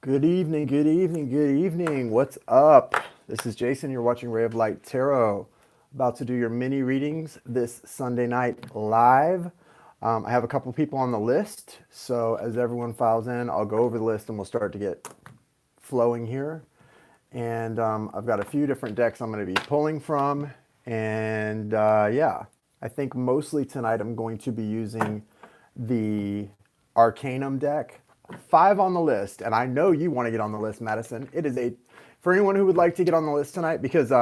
Good evening, good evening, good evening. What's up? This is Jason. You're watching Ray of Light Tarot. About to do your mini readings this Sunday night live. I have a couple people on the list, so as everyone files in, I'll go over the list and we'll start to get flowing here. And I've got a few different decks I'm going to be pulling from. And yeah, I think mostly tonight I'm going to be using the Arcanum deck. 5 on the list, and I know you want to get on the list, Madison. It is for anyone who would like to get on the list tonight, because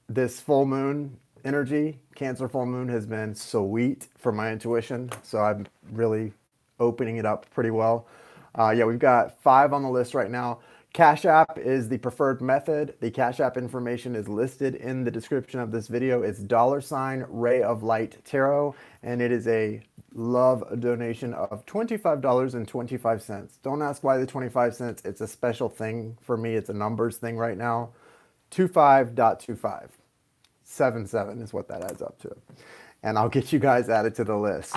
this full moon energy, Cancer full moon, has been sweet for my intuition. So I'm really opening it up pretty well. Yeah, we've got 5 on the list right now. Cash App is the preferred method. The Cash App information is listed in the description of this video. It's $ Ray of Light Tarot, and it is a love donation of $25.25. Don't ask why the 25 cents. It's a special thing for me. It's a numbers thing right now. 25.25. 77 is what that adds up to. And I'll get you guys added to the list.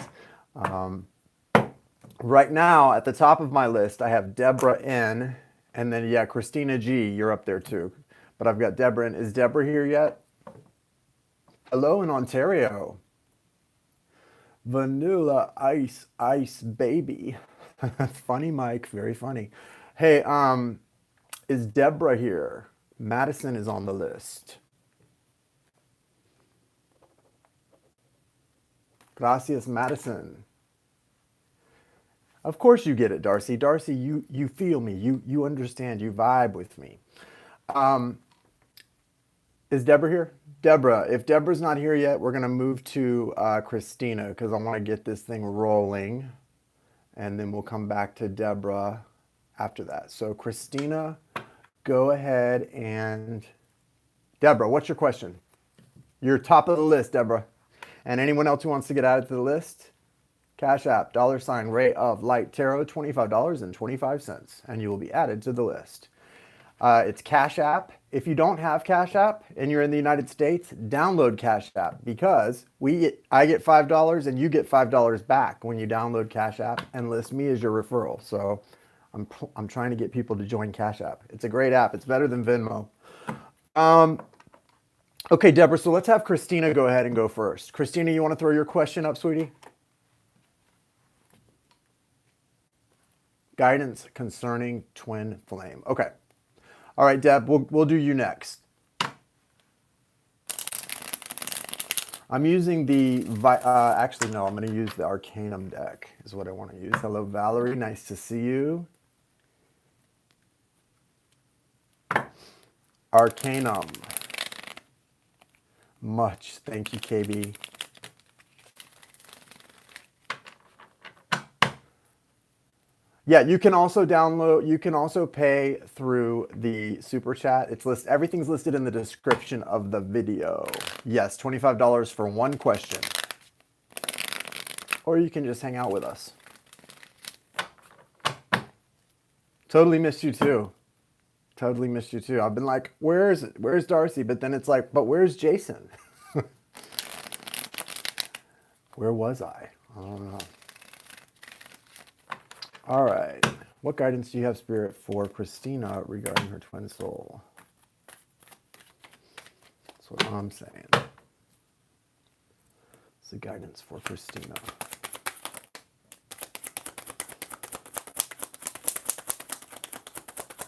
Right now, at the top of my list, I have Deborah N. And then, yeah, Christina G, you're up there too. But I've got Deborah N. Is Deborah here yet? Hello in Ontario. Vanilla Ice Ice Baby. Funny, Mike. Very funny. Hey, is Deborah here? Madison is on the list. Gracias, Madison. Of course you get it, Darcy. Darcy, you feel me. You understand. You vibe with me. Is Deborah here? Deborah, if Deborah's not here yet, we're going to move to Christina, because I want to get this thing rolling. And then we'll come back to Deborah after that. So Christina, go ahead and... Deborah, what's your question? You're top of the list, Deborah. And anyone else who wants to get added to the list? Cash App, $ Ray of Light Tarot, $25.25, and you will be added to the list. It's Cash App. If you don't have Cash App and you're in the United States, download Cash App, because I get $5 and you get $5 back when you download Cash App and list me as your referral. So I'm trying to get people to join Cash App. It's a great app. It's better than Venmo. Okay, Deborah, so let's have Christina go ahead and go first. Christina, you want to throw your question up, sweetie? Guidance concerning twin flame. Okay. All right, Deb, we'll do you next. I'm using the, actually, no, I'm going to use the Arcanum deck is what I want to use. Hello, Valerie. Nice to see you. Arcanum. Much. Thank you, KB. Yeah, you can also download, you can also pay through the super chat. Everything's listed in the description of the video. Yes, $25 for one question. Or you can just hang out with us. Totally missed you too. Totally missed you too. I've been like, where's Darcy? But then it's like, but where's Jason? Where was I? I don't know. All right. What guidance do you have, Spirit, for Christina regarding her twin soul? That's what I'm saying. It's the guidance for Christina.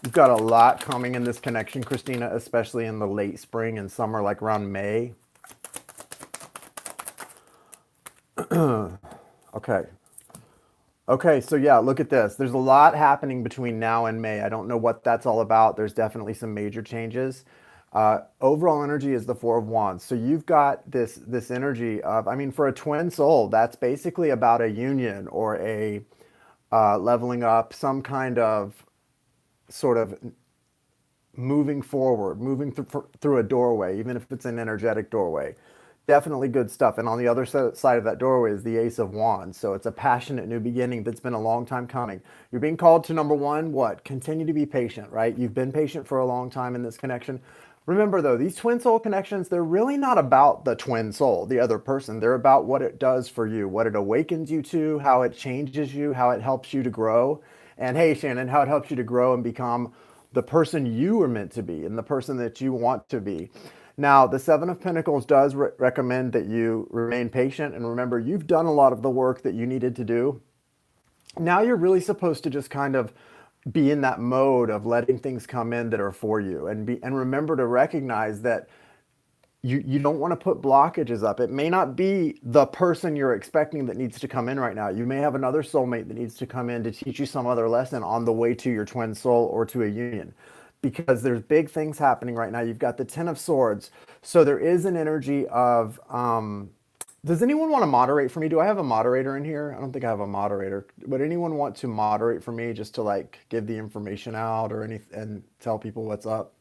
You've got a lot coming in this connection, Christina, especially in the late spring and summer, like around May. Okay. Okay, so yeah, look at this. There's a lot happening between now and May. I don't know what that's all about. There's definitely some major changes. Overall energy is the Four of Wands. So you've got this energy of, I mean, for a twin soul, that's basically about a union or a leveling up, some kind of sort of moving forward, moving through a doorway, even if it's an energetic doorway. Definitely good stuff. And on the other side of that doorway is the Ace of Wands. So it's a passionate new beginning that's been a long time coming. You're being called to, number one, what? Continue to be patient, right? You've been patient for a long time in this connection. Remember, though, these twin soul connections, they're really not about the twin soul, the other person. They're about what it does for you, what it awakens you to, how it changes you, how it helps you to grow. And hey, Shannon, how it helps you to grow and become the person you were meant to be and the person that you want to be. Now, the Seven of Pentacles does recommend that you remain patient. And remember, you've done a lot of the work that you needed to do. Now you're really supposed to just kind of be in that mode of letting things come in that are for you, and remember to recognize that you don't want to put blockages up. It may not be the person you're expecting that needs to come in right now. You may have another soulmate that needs to come in to teach you some other lesson on the way to your twin soul or to a union, because there's big things happening right now. You've got the Ten of Swords. So there is an energy of, does anyone want to moderate for me? Do I have a moderator in here? I don't think I have a moderator. Would anyone want to moderate for me just to like give the information out or anything and tell people what's up?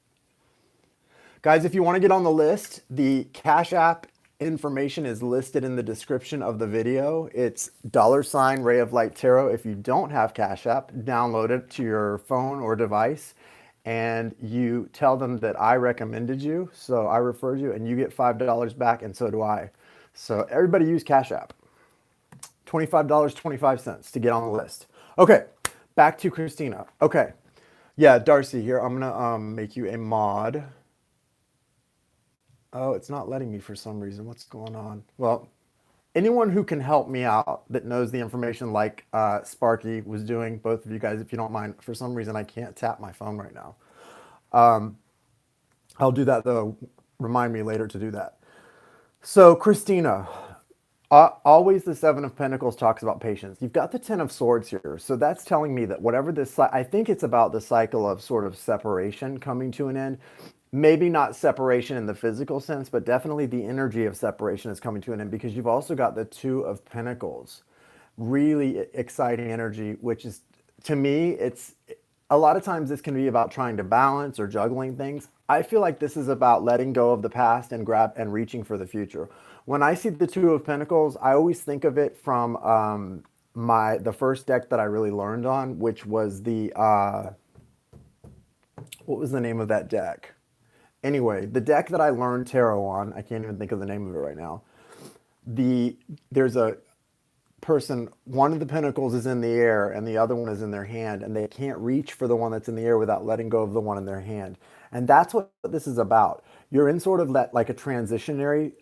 Guys, if you want to get on the list, the Cash App information is listed in the description of the video. It's $ Ray of Light Tarot. If you don't have Cash App, download it to your phone or device and you tell them that I recommended you. So I referred you and you get $5 back, and so do I. So everybody use Cash App. $25.25 to get on the list. Okay, back to Christina. Okay, yeah, Darcy here. I'm gonna make you a mod. Oh, it's not letting me for some reason. What's going on? Well, anyone who can help me out that knows the information like Sparky was doing, both of you guys, if you don't mind. For some reason, I can't tap my phone right now. I'll do that though. Remind me later to do that. So Christina, always the Seven of Pentacles talks about patience. You've got the Ten of Swords here. So that's telling me that whatever this, I think it's about the cycle of sort of separation coming to an end. Maybe not separation in the physical sense, but definitely the energy of separation is coming to an end, because you've also got the Two of Pentacles. Really exciting energy, which is, to me, it's a lot of times this can be about trying to balance or juggling things. I feel like this is about letting go of the past and reaching for the future. When I see the Two of Pentacles, I always think of it from the first deck that I really learned on, which was the what was the name of that deck? Anyway, the deck that I learned tarot on, I can't even think of the name of it right now. There's a person, one of the pentacles is in the air and the other one is in their hand, and they can't reach for the one that's in the air without letting go of the one in their hand. And that's what this is about. You're in sort of like a transitionary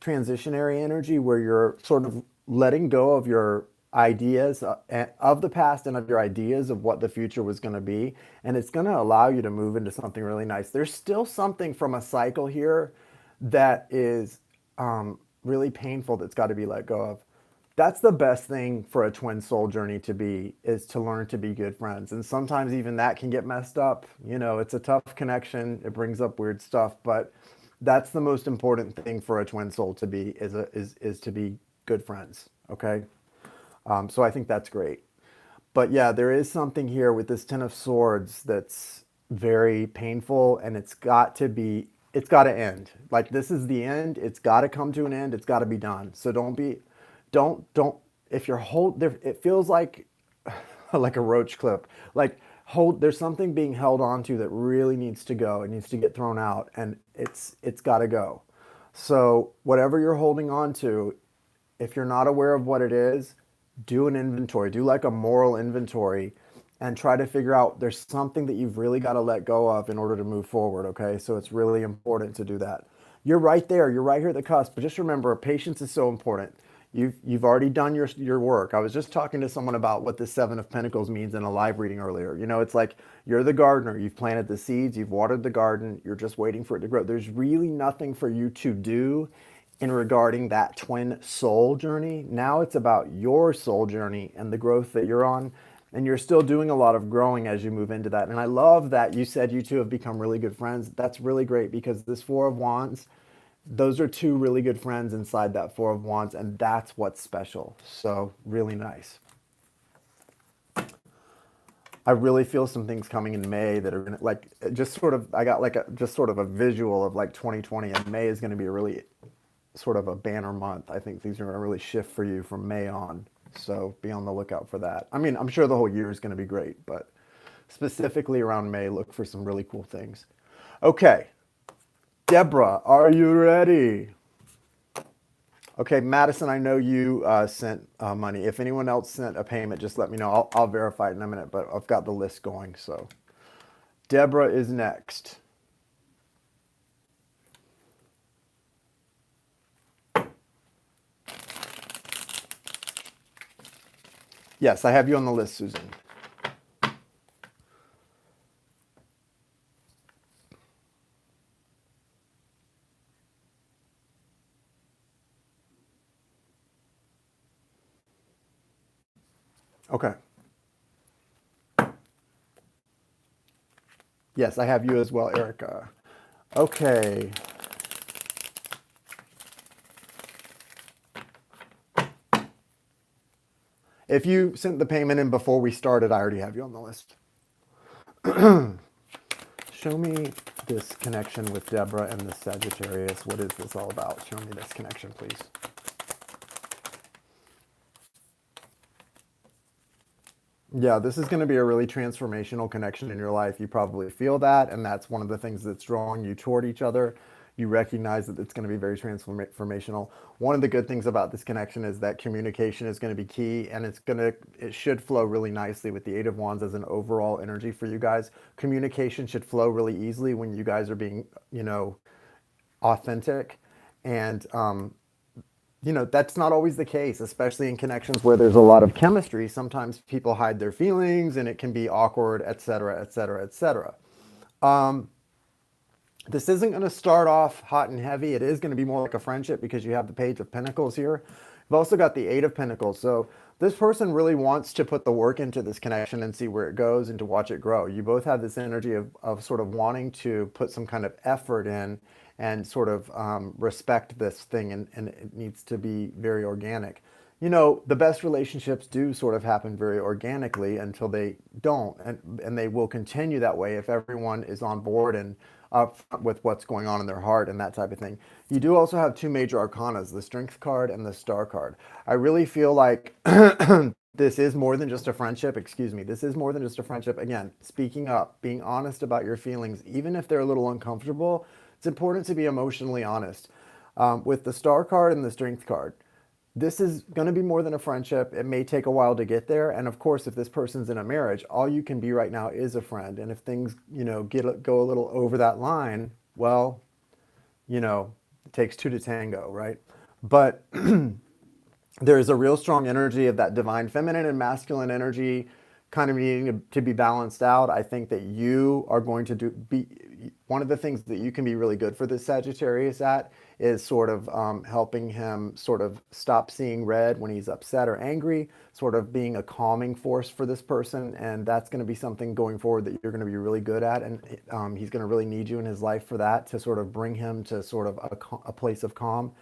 energy where you're sort of letting go of your ideas of the past and of your ideas of what the future was going to be, and it's going to allow you to move into something really nice. There's still something from a cycle here that is really painful that's got to be let go of. That's the best thing for a twin soul journey to be, is to learn to be good friends. And sometimes even that can get messed up. You know, it's a tough connection. It brings up weird stuff, but that's the most important thing for a twin soul to be, is to be good friends. Okay. So I think that's great. But yeah, there is something here with this Ten of Swords that's very painful, and it's got to end. Like, this is the end. It's got to come to an end. It's got to be done. So don't, if you're there, it feels like a roach clip. Like, there's something being held on to that really needs to go. It needs to get thrown out, and it's got to go. So whatever you're holding on to, if you're not aware of what it is, do an inventory, do like a moral inventory, and try to figure out there's something that you've really got to let go of in order to move forward. Okay. So it's really important to do that. You're right there. You're right here at the cusp, but just remember, patience is so important. You've already done your work. I was just talking to someone about what the Seven of Pentacles means in a live reading earlier. You know, it's like you're the gardener. You've planted the seeds. You've watered the garden. You're just waiting for it to grow. There's really nothing for you to do in regarding that twin soul journey. Now it's about your soul journey and the growth that you're on. And you're still doing a lot of growing as you move into that. And I love that you said you two have become really good friends. That's really great, because this Four of Wands, those are two really good friends inside that Four of Wands, and that's what's special. So really nice. I really feel some things coming in May that are gonna, like, just sort of, I got like just sort of a visual of like 2020, and May is going to be a really sort of a banner month. I think things are going to really shift for you from May on. So be on the lookout for that. I mean, I'm sure the whole year is going to be great, but specifically around May, look for some really cool things. Okay. Deborah, are you ready? Okay, Madison, I know you sent money. If anyone else sent a payment, just let me know. I'll verify it in a minute, but I've got the list going. So Deborah is next. Yes, I have you on the list, Susan. Okay. Yes, I have you as well, Erica. Okay. If you sent the payment in before we started, I already have you on the list. Show me this connection with Deborah and the Sagittarius. What is this all about? Show me this connection, please. Yeah, this is going to be a really transformational connection in your life. You probably feel that, and that's one of the things that's drawing you toward each other. You recognize that it's going to be very transformational. One of the good things about this connection is that communication is going to be key, and it should flow really nicely with the Eight of Wands as an overall energy for you guys. Communication should flow really easily when you guys are being, authentic, and that's not always the case, especially in connections where there's a lot of chemistry. Sometimes people hide their feelings and it can be awkward, etc., etc., etc. This isn't going to start off hot and heavy. It is going to be more like a friendship because you have the Page of Pentacles here. You've also got the Eight of Pentacles. So this person really wants to put the work into this connection and see where it goes and to watch it grow. You both have this energy of sort of wanting to put some kind of effort in and sort of respect this thing, and it needs to be very organic. The best relationships do sort of happen very organically until they don't, and they will continue that way if everyone is on board and up with what's going on in their heart and that type of thing. You do also have two major arcanas, the Strength card and the Star card. I really feel like this is more than just a friendship. Excuse me. This is more than just a friendship. Again, speaking up, being honest about your feelings, even if they're a little uncomfortable. It's important to be emotionally honest. With the Star card and the Strength card, this is going to be more than a friendship. It may take a while to get there. And of course, if this person's in a marriage, all you can be right now is a friend. And if things, go a little over that line, well, it takes two to tango, right? But there is a real strong energy of that divine feminine and masculine energy kind of needing to be balanced out. I think that you are going to be one of the things that you can be really good for this Sagittarius at is sort of helping him sort of stop seeing red when he's upset or angry, sort of being a calming force for this person. And that's going to be something going forward that you're going to be really good at. And he's going to really need you in his life for that, to sort of bring him to sort of a place of calm.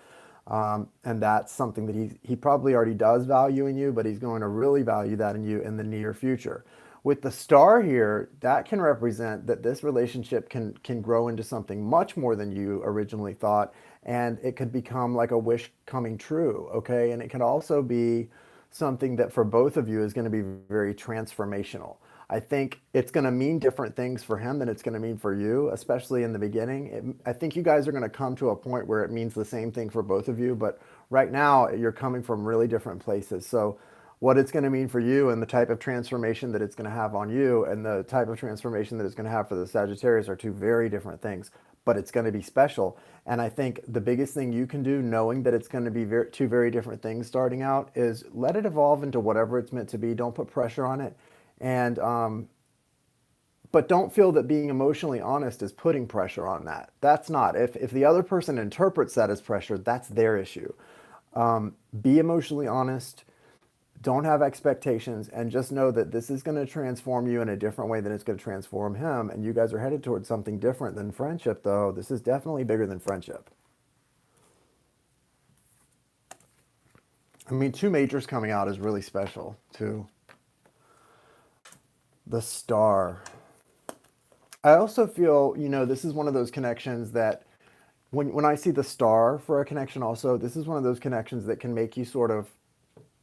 And that's something that he probably already does value in you, but he's going to really value that in you in the near future. With the Star here, that can represent that this relationship can grow into something much more than you originally thought, and it could become like a wish coming true, okay? And it can also be something that for both of you is going to be very transformational. I think it's going to mean different things for him than it's going to mean for you, especially in the beginning. I think you guys are going to come to a point where it means the same thing for both of you, but right now you're coming from really different places. So what it's going to mean for you and the type of transformation that it's going to have on you and the type of transformation that it's going to have for the Sagittarius are two very different things, but it's going to be special. And I think the biggest thing you can do, knowing that it's going to be two very different things starting out, is let it evolve into whatever it's meant to be. Don't put pressure on it. And but don't feel that being emotionally honest is putting pressure on that. That's not. If the other person interprets that as pressure, that's their issue. Be emotionally honest. Don't have expectations, and just know that this is going to transform you in a different way than it's going to transform him. And you guys are headed towards something different than friendship, though. This is definitely bigger than friendship. I mean, two majors coming out is really special, too. The Star. I also feel, this is one of those connections that when I see the Star for a connection also, this is one of those connections that can make you sort of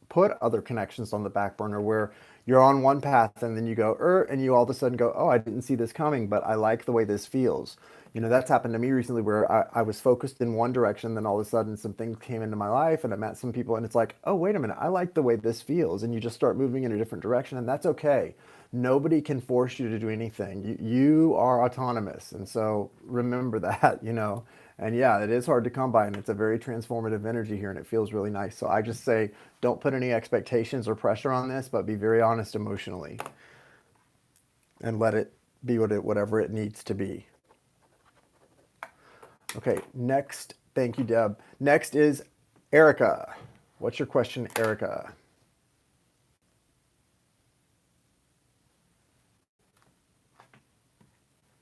put other connections on the back burner, where You're on one path and then you go, and you all of a sudden go, oh, I didn't see this coming, but I like the way this feels. You know, that's happened to me recently where I was focused in one direction, then all of a sudden some things came into my life and I met some people and it's like, oh, wait a minute, I like the way this feels. And you just start moving in a different direction and that's okay. Nobody can force you to do anything. You are autonomous. And so remember that, you know. And yeah, it is hard to come by and it's a very transformative energy here and it feels really nice. So I just say, don't put any expectations or pressure on this, but be very honest emotionally and let it be whatever it needs to be. Okay, next, thank you, Deb. Next is Erica. What's your question, Erica?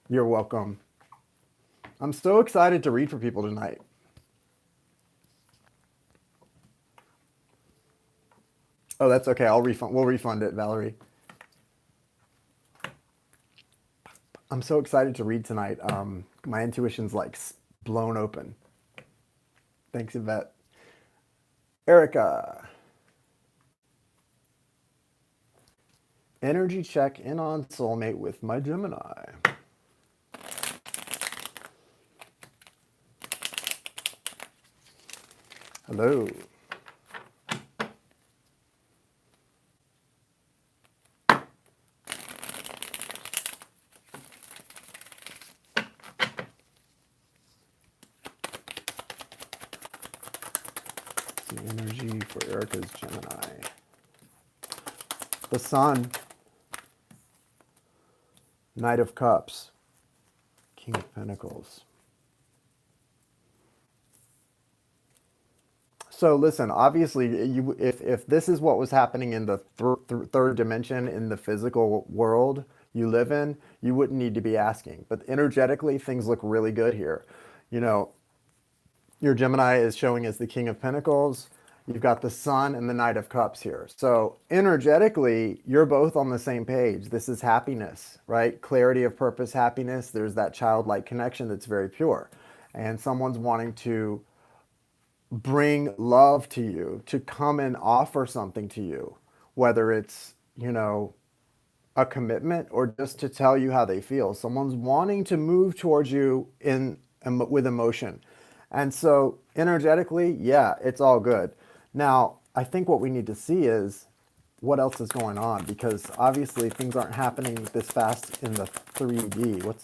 You're welcome. I'm so excited to read for people tonight. Oh, that's okay. We'll refund it, Valerie. I'm so excited to read tonight. My intuition's like blown open. Thanks, Yvette. Erica. Energy check in on soulmate with my Gemini. Hello. The energy for Erica's Gemini. The Sun. Knight of Cups. King of Pentacles. So listen, obviously, if this is what was happening in the third dimension in the physical world you live in, you wouldn't need to be asking. But energetically, things look really good here. You know, your Gemini is showing as the King of Pentacles. You've got the Sun and the Knight of Cups here. So energetically, you're both on the same page. This is happiness, right? Clarity of purpose, happiness. There's that childlike connection that's very pure. And someone's wanting to bring love to you, to come and offer something to you, whether it's, you know, a commitment or just to tell you how they feel. Someone's wanting to move towards you with emotion. And so energetically, yeah, it's all good. Now, I think what we need to see is what else is going on because obviously things aren't happening this fast in the 3D.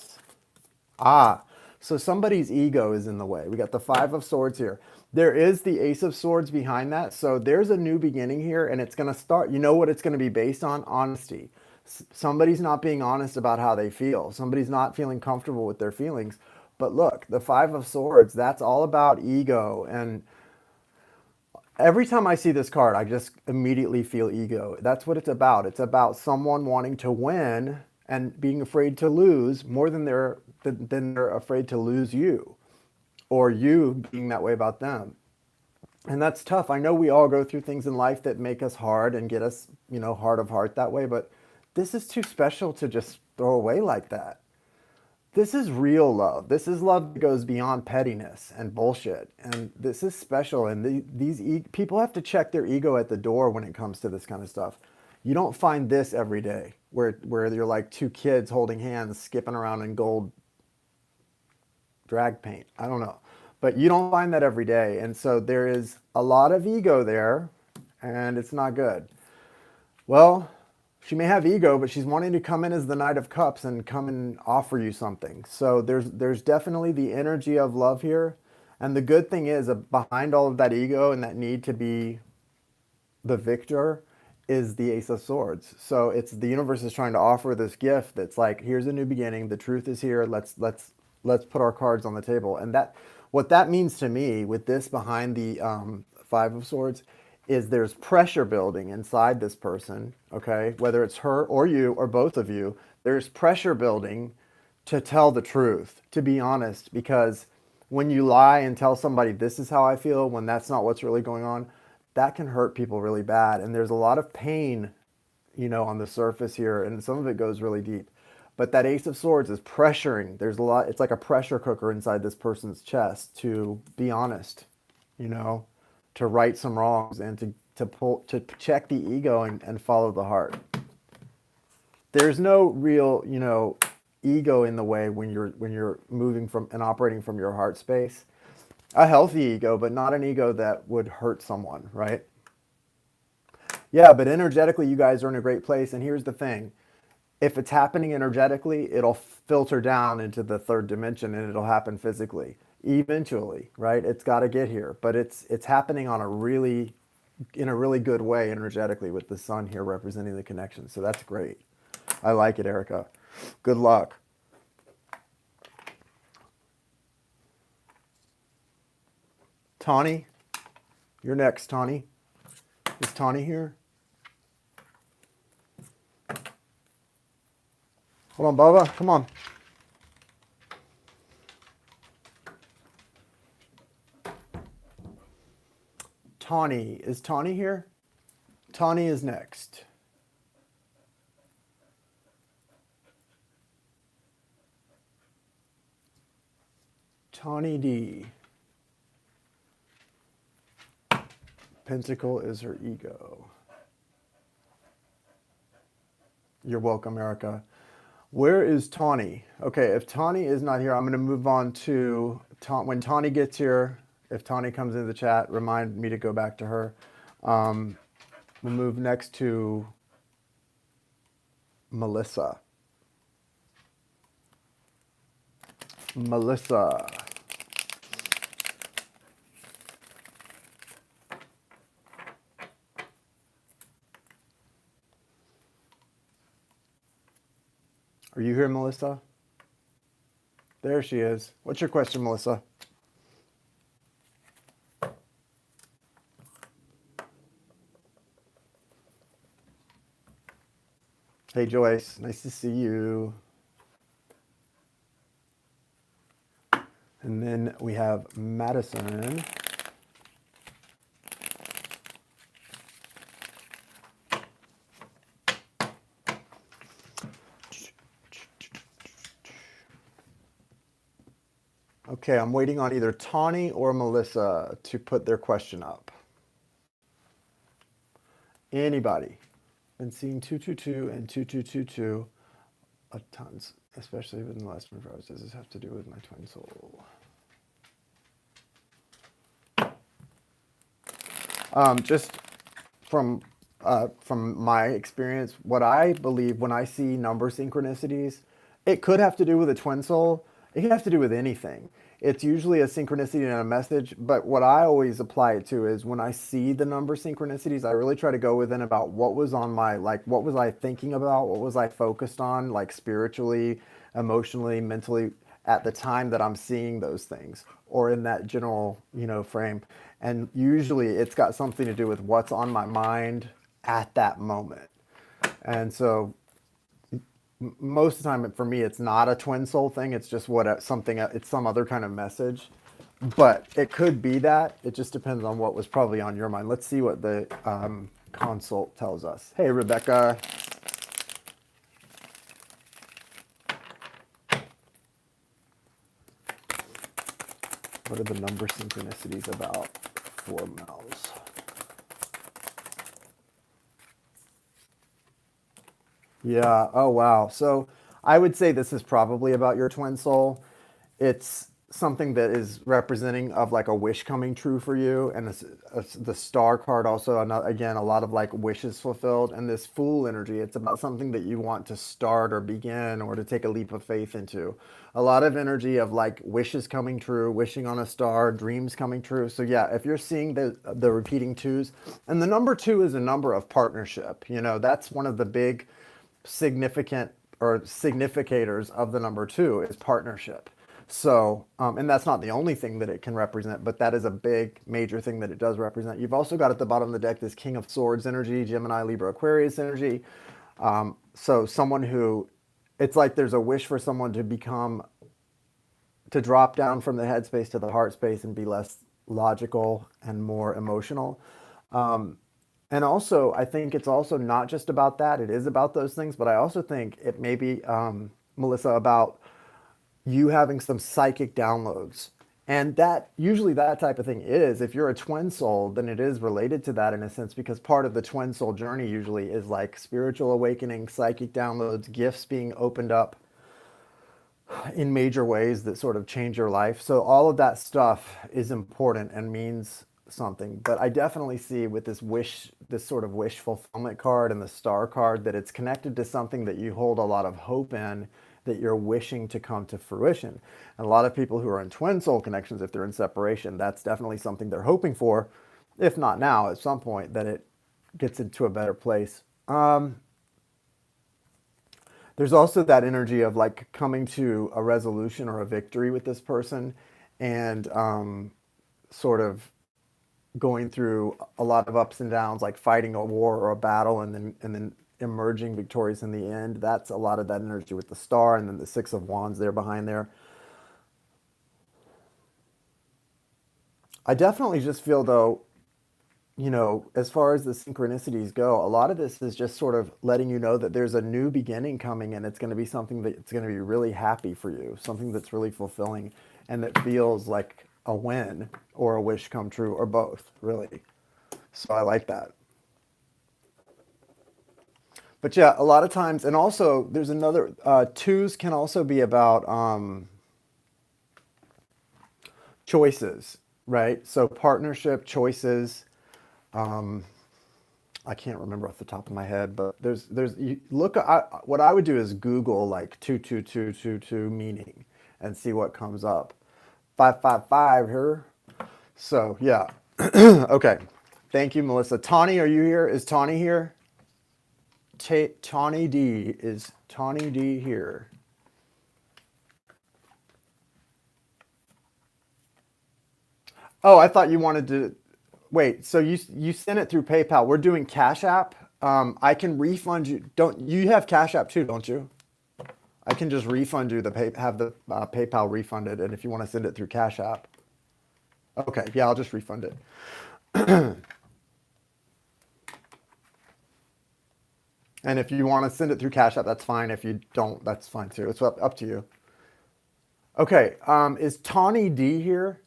So somebody's ego is in the way. We got the Five of Swords here. There is the Ace of Swords behind that. So there's a new beginning here and it's going to start. You know what it's going to be based on? Honesty. Somebody's not being honest about how they feel. Somebody's not feeling comfortable with their feelings. But look, the Five of Swords, that's all about ego. And every time I see this card, I just immediately feel ego. That's what it's about. It's about someone wanting to win and being afraid to lose more than they're afraid to lose you or you being that way about them. And that's tough. I know we all go through things in life that make us hard and get us, you know, heart of heart that way, but this is too special to just throw away like that. This is real love. This is love that goes beyond pettiness and bullshit. And this is special. And people have to check their ego at the door when it comes to this kind of stuff. You don't find this every day where you're like two kids holding hands, skipping around in gold drag paint. I don't know. But you don't find that every day. And so there is a lot of ego there and it's not good. Well, she may have ego, but she's wanting to come in as the Knight of Cups and come and offer you something. So there's definitely the energy of love here. And the good thing is behind all of that ego and that need to be the victor is the Ace of Swords. So it's the universe is trying to offer this gift that's like, here's a new beginning. The truth is here. Let's put our cards on the table. And that what that means to me with this behind the Five of Swords is there's pressure building inside this person, okay? Whether it's her or you or both of you, there's pressure building to tell the truth, to be honest, because when you lie and tell somebody this is how I feel when that's not what's really going on, that can hurt people really bad. And there's a lot of pain, you know, on the surface here, and some of it goes really deep. But that Ace of Swords is pressuring. There's a lot, it's like a pressure cooker inside this person's chest to be honest, you know, to right some wrongs and to check the ego and follow the heart. there's no real, ego in the way when you're moving from and operating from your heart space. A healthy ego, but not an ego that would hurt someone, right? Yeah, but energetically, you guys are in a great place. And here's the thing: if it's happening energetically, it'll filter down into the third dimension, and it'll happen physically eventually, right? It's got to get here, but it's happening on a really in a really good way energetically with the sun here representing the connection. So that's great. I like it, Erica. Good luck. Tawny, you're next, Tawny. Is Tawny here? Hold on, Bubba. Come on. Tawny. Is Tawny here? Tawny is next. Tawny D. Pentacle is her ego. You're welcome, Erica. Where is Tawny? Okay, if Tawny is not here, I'm going to move on to when Tawny gets here. If Tawny comes into the chat, remind me to go back to her. We'll move next to Melissa. Melissa. Are you here, Melissa? There she is. What's your question, Melissa? Hey, Joyce. Nice to see you. And then we have Madison. Okay, I'm waiting on either Tawny or Melissa to put their question up. Anybody? Been seeing 222 and 2222 a tons, especially within the last 24 hours. Does this have to do with my twin soul? Just from my experience, what I believe when I see number synchronicities, it could have to do with a twin soul. It can have to do with anything. It's usually a synchronicity and a message, but what I always apply it to is when I see the number synchronicities, I really try to go within about what was on my, like, what was I thinking about? What was I focused on, like spiritually, emotionally, mentally, at the time that I'm seeing those things, or in that general, frame. And usually it's got something to do with what's on my mind at that moment. And so most of the time for me, it's not a twin soul thing. It's just it's some other kind of message, but it could be that. It just depends on what was probably on your mind. Let's see what the consult tells us. Hey, Rebecca. What are the number synchronicities about for mouths? Yeah. Oh, wow. So I would say this is probably about your twin soul. It's something that is representing of like a wish coming true for you. And the star card also, again, a lot of like wishes fulfilled. And this fool energy, it's about something that you want to start or begin or to take a leap of faith into. A lot of energy of like wishes coming true, wishing on a star, dreams coming true. So yeah, if you're seeing the repeating twos, and the number two is a number of partnership, that's one of the big significant or significators of the number two is partnership. So, and that's not the only thing that it can represent, but that is a big major thing that it does represent. You've also got at the bottom of the deck this King of Swords energy, Gemini, Libra, Aquarius energy. So someone who, it's like there's a wish for someone to drop down from the head space to the heart space and be less logical and more emotional. And also, I think it's also not just about that. It is about those things, but I also think it may be, Melissa, about you having some psychic downloads And that usually that type of thing is, if you're a twin soul, then it is related to that in a sense, because part of the twin soul journey usually is like spiritual awakening, psychic downloads, gifts being opened up in major ways that sort of change your life. So all of that stuff is important and means something. But I definitely see with this wish, this sort of wish fulfillment card and the star card, that it's connected to something that you hold a lot of hope in, that you're wishing to come to fruition. And a lot of people who are in twin soul connections, if they're in separation, that's definitely something they're hoping for, if not now, at some point, that it gets into a better place. There's also that energy of like coming to a resolution or a victory with this person, and sort of going through a lot of ups and downs, like fighting a war or a battle, and then emerging victorious in the end. That's a lot of that energy with the star, and then the Six of Wands there behind there. I definitely just feel though, as far as the synchronicities go, a lot of this is just sort of letting you know that there's a new beginning coming, and it's going to be something that's going to be really happy for you, something that's really fulfilling, and that feels like a win or a wish come true, or both, really. So I like that. But yeah, a lot of times, and also there's another, twos can also be about choices, right? So partnership choices. I can't remember off the top of my head, but there's you look. What I would do is Google like 22222 meaning and see what comes up. 555 here. So yeah. Okay. Thank you, Melissa. Tawny, are you here? Is Tawny here? Tawny D, is Tawny D here? Oh, I thought you wanted to wait. So you sent it through PayPal. We're doing Cash App. I can refund you. Don't you have Cash App too? Don't you? I can just refund you the have the PayPal refunded, and if you want to send it through Cash App, okay, yeah, I'll just refund it. And if you want to send it through Cash App, that's fine. If you don't, that's fine too. It's up to you. Okay, is Tawny D here?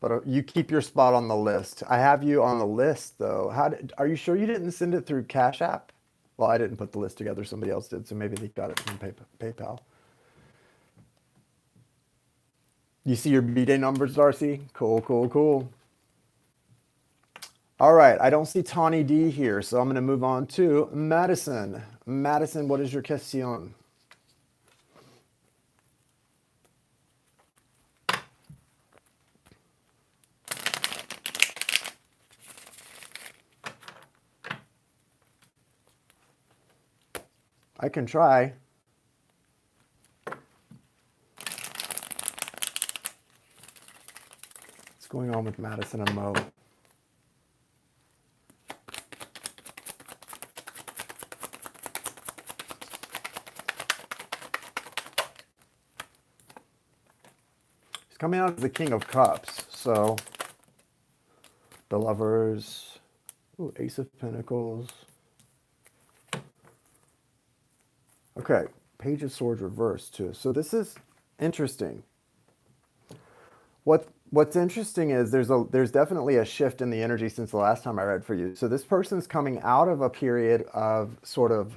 But you keep your spot on the list. I have you on the list though. Are you sure you didn't send it through Cash App? Well, I didn't put the list together. Somebody else did, so maybe they got it from PayPal. You see your B-Day numbers, Darcy? Cool, cool, cool. All right, I don't see Tawny D here, so I'm going to move on to Madison. Madison, what is your question? I can try. What's going on with Madison and Mo? He's coming out as the King of Cups, so the Lovers, ooh, Ace of Pentacles. Okay, Page of Swords reversed too. So this is interesting. What's interesting is there's definitely a shift in the energy since the last time I read for you. So this person's coming out of a period of sort of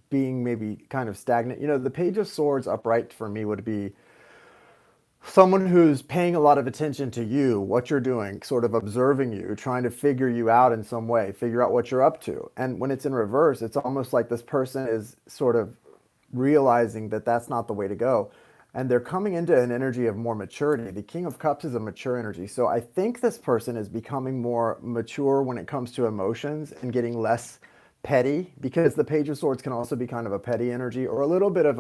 being maybe kind of stagnant. The Page of Swords upright for me would be someone who's paying a lot of attention to you, what you're doing, sort of observing you, trying to figure you out in some way, figure out what you're up to. And when it's in reverse, it's almost like this person is sort of realizing that that's not the way to go. And they're coming into an energy of more maturity. The King of Cups is a mature energy. So I think this person is becoming more mature when it comes to emotions and getting less petty, because the Page of Swords can also be kind of a petty energy or a little bit of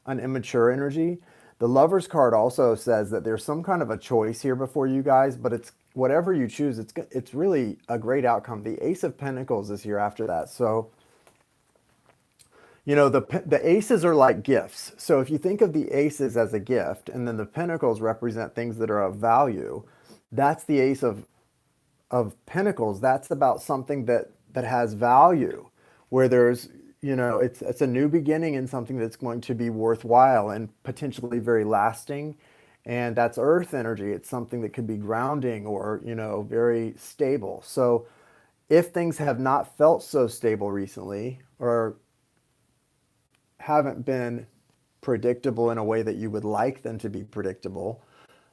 an immature energy. The Lover's card also says that there's some kind of a choice here before you guys, but it's whatever you choose, it's really a great outcome. The Ace of Pentacles is here after that. So, the aces are like gifts. So if you think of the aces as a gift, and then the pentacles represent things that are of value, that's the Ace of Pentacles. That's about something that has value, where there's it's a new beginning in something that's going to be worthwhile and potentially very lasting. And that's earth energy. It's something that could be grounding or, very stable. So if things have not felt so stable recently or haven't been predictable in a way that you would like them to be predictable,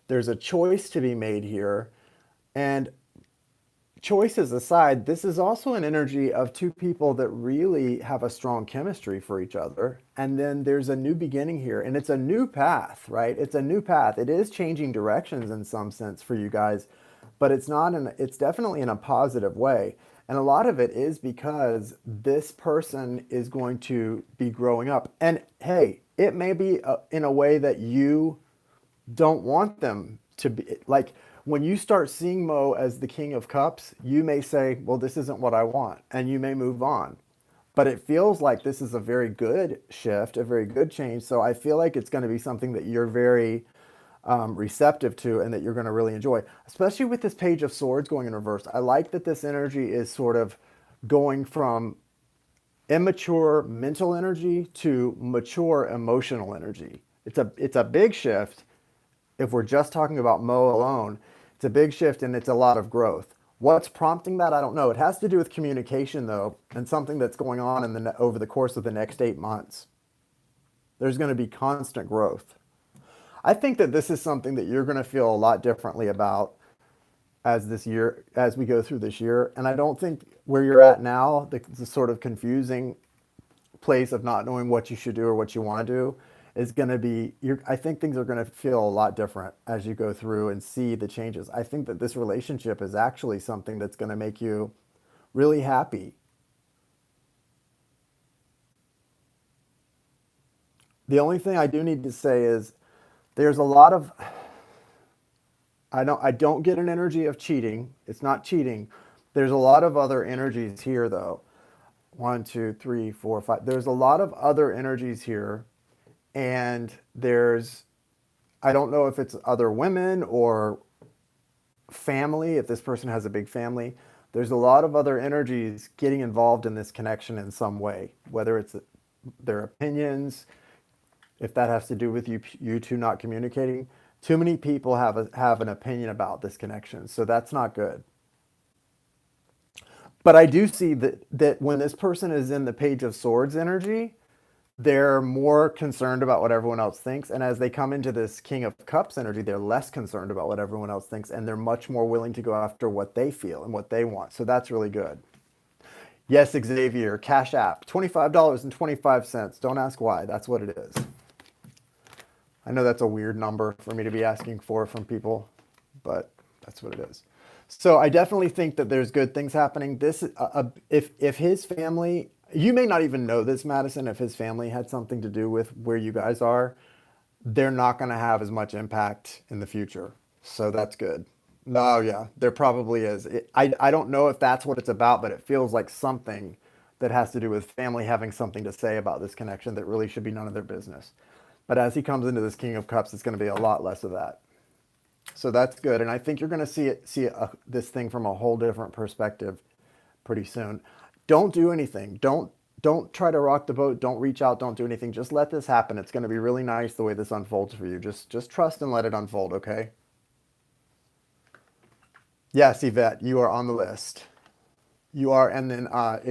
there's a choice to be made here. And choices aside, this is also an energy of two people that really have a strong chemistry for each other. And then there's a new beginning here, and it's a new path, right? It's a new path. It is changing directions in some sense for you guys, but it's definitely in a positive way. And a lot of it is because this person is going to be growing up. And hey, it may be in a way that you don't want them to be. Like, when you start seeing Mo as the King of Cups, you may say, well, this isn't what I want, and you may move on. But it feels like this is a very good shift, a very good change. So I feel like it's going to be something that you're very receptive to and that you're going to really enjoy, especially with this Page of Swords going in reverse. I like that this energy is sort of going from immature mental energy to mature emotional energy. It's a big shift. If we're just talking about Mo alone, it's a big shift and it's a lot of growth. What's prompting that? I don't know. It has to do with communication, though, and something that's going on over the course of the next 8 months. There's going to be constant growth. I think that this is something that you're going to feel a lot differently about as we go through this year. And I don't think where you're at now, the sort of confusing place of not knowing what you should do or what you want to do, is going to be, I think things are going to feel a lot different as you go through and see the changes. I think that this relationship is actually something that's going to make you really happy. The only thing I do need to say is there's a lot of, I don't get an energy of cheating. It's not cheating. There's a lot of other energies here, though. 1, 2, 3, 4, 5. There's a lot of other energies here. And I don't know if it's other women or family, if this person has a big family. There's a lot of other energies getting involved in this connection in some way, whether it's their opinions, if that has to do with you two not communicating. Too many people have an opinion about this connection, so that's not good. But I do see that when this person is in the Page of Swords energy, they're more concerned about what everyone else thinks. And as they come into this King of Cups energy, they're less concerned about what everyone else thinks. And they're much more willing to go after what they feel and what they want. So that's really good. Yes, Xavier, Cash App, $25.25. Don't ask why. That's what it is. I know that's a weird number for me to be asking from people, but that's what it is. So I definitely think that there's good things happening. If his family, you may not even know this, Madison, if his family had something to do with where you guys are, they're not going to have as much impact in the future. So that's good. No, yeah, there probably is. I don't know if that's what it's about, but it feels like something that has to do with family having something to say about this connection that really should be none of their business. But as he comes into this King of Cups, it's going to be a lot less of that. So that's good. And I think you're going to see this thing from a whole different perspective pretty soon. Don't do anything. Don't try to rock the boat. Don't reach out. Don't do anything. Just let this happen. It's going to be really nice the way this unfolds for you. Just trust and let it unfold, okay? Yes, Yvette, you are on the list. You are, and then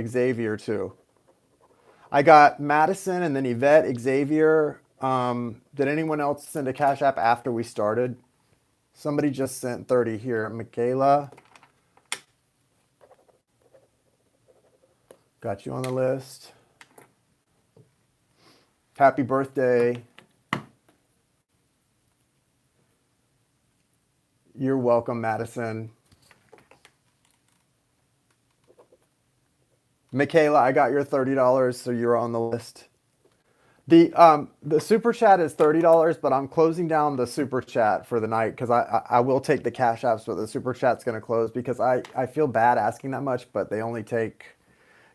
Xavier too. I got Madison and then Yvette, Xavier. Did anyone else send a Cash App after we started? Somebody just sent 30 here. Michaela. Got you on the list. Happy birthday. You're welcome, Madison. Michaela, I got your $30, so you're on the list. The super chat is $30, but I'm closing down the super chat for the night because I will take the Cash Apps, but the super chat's going to close because I feel bad asking that much, but they only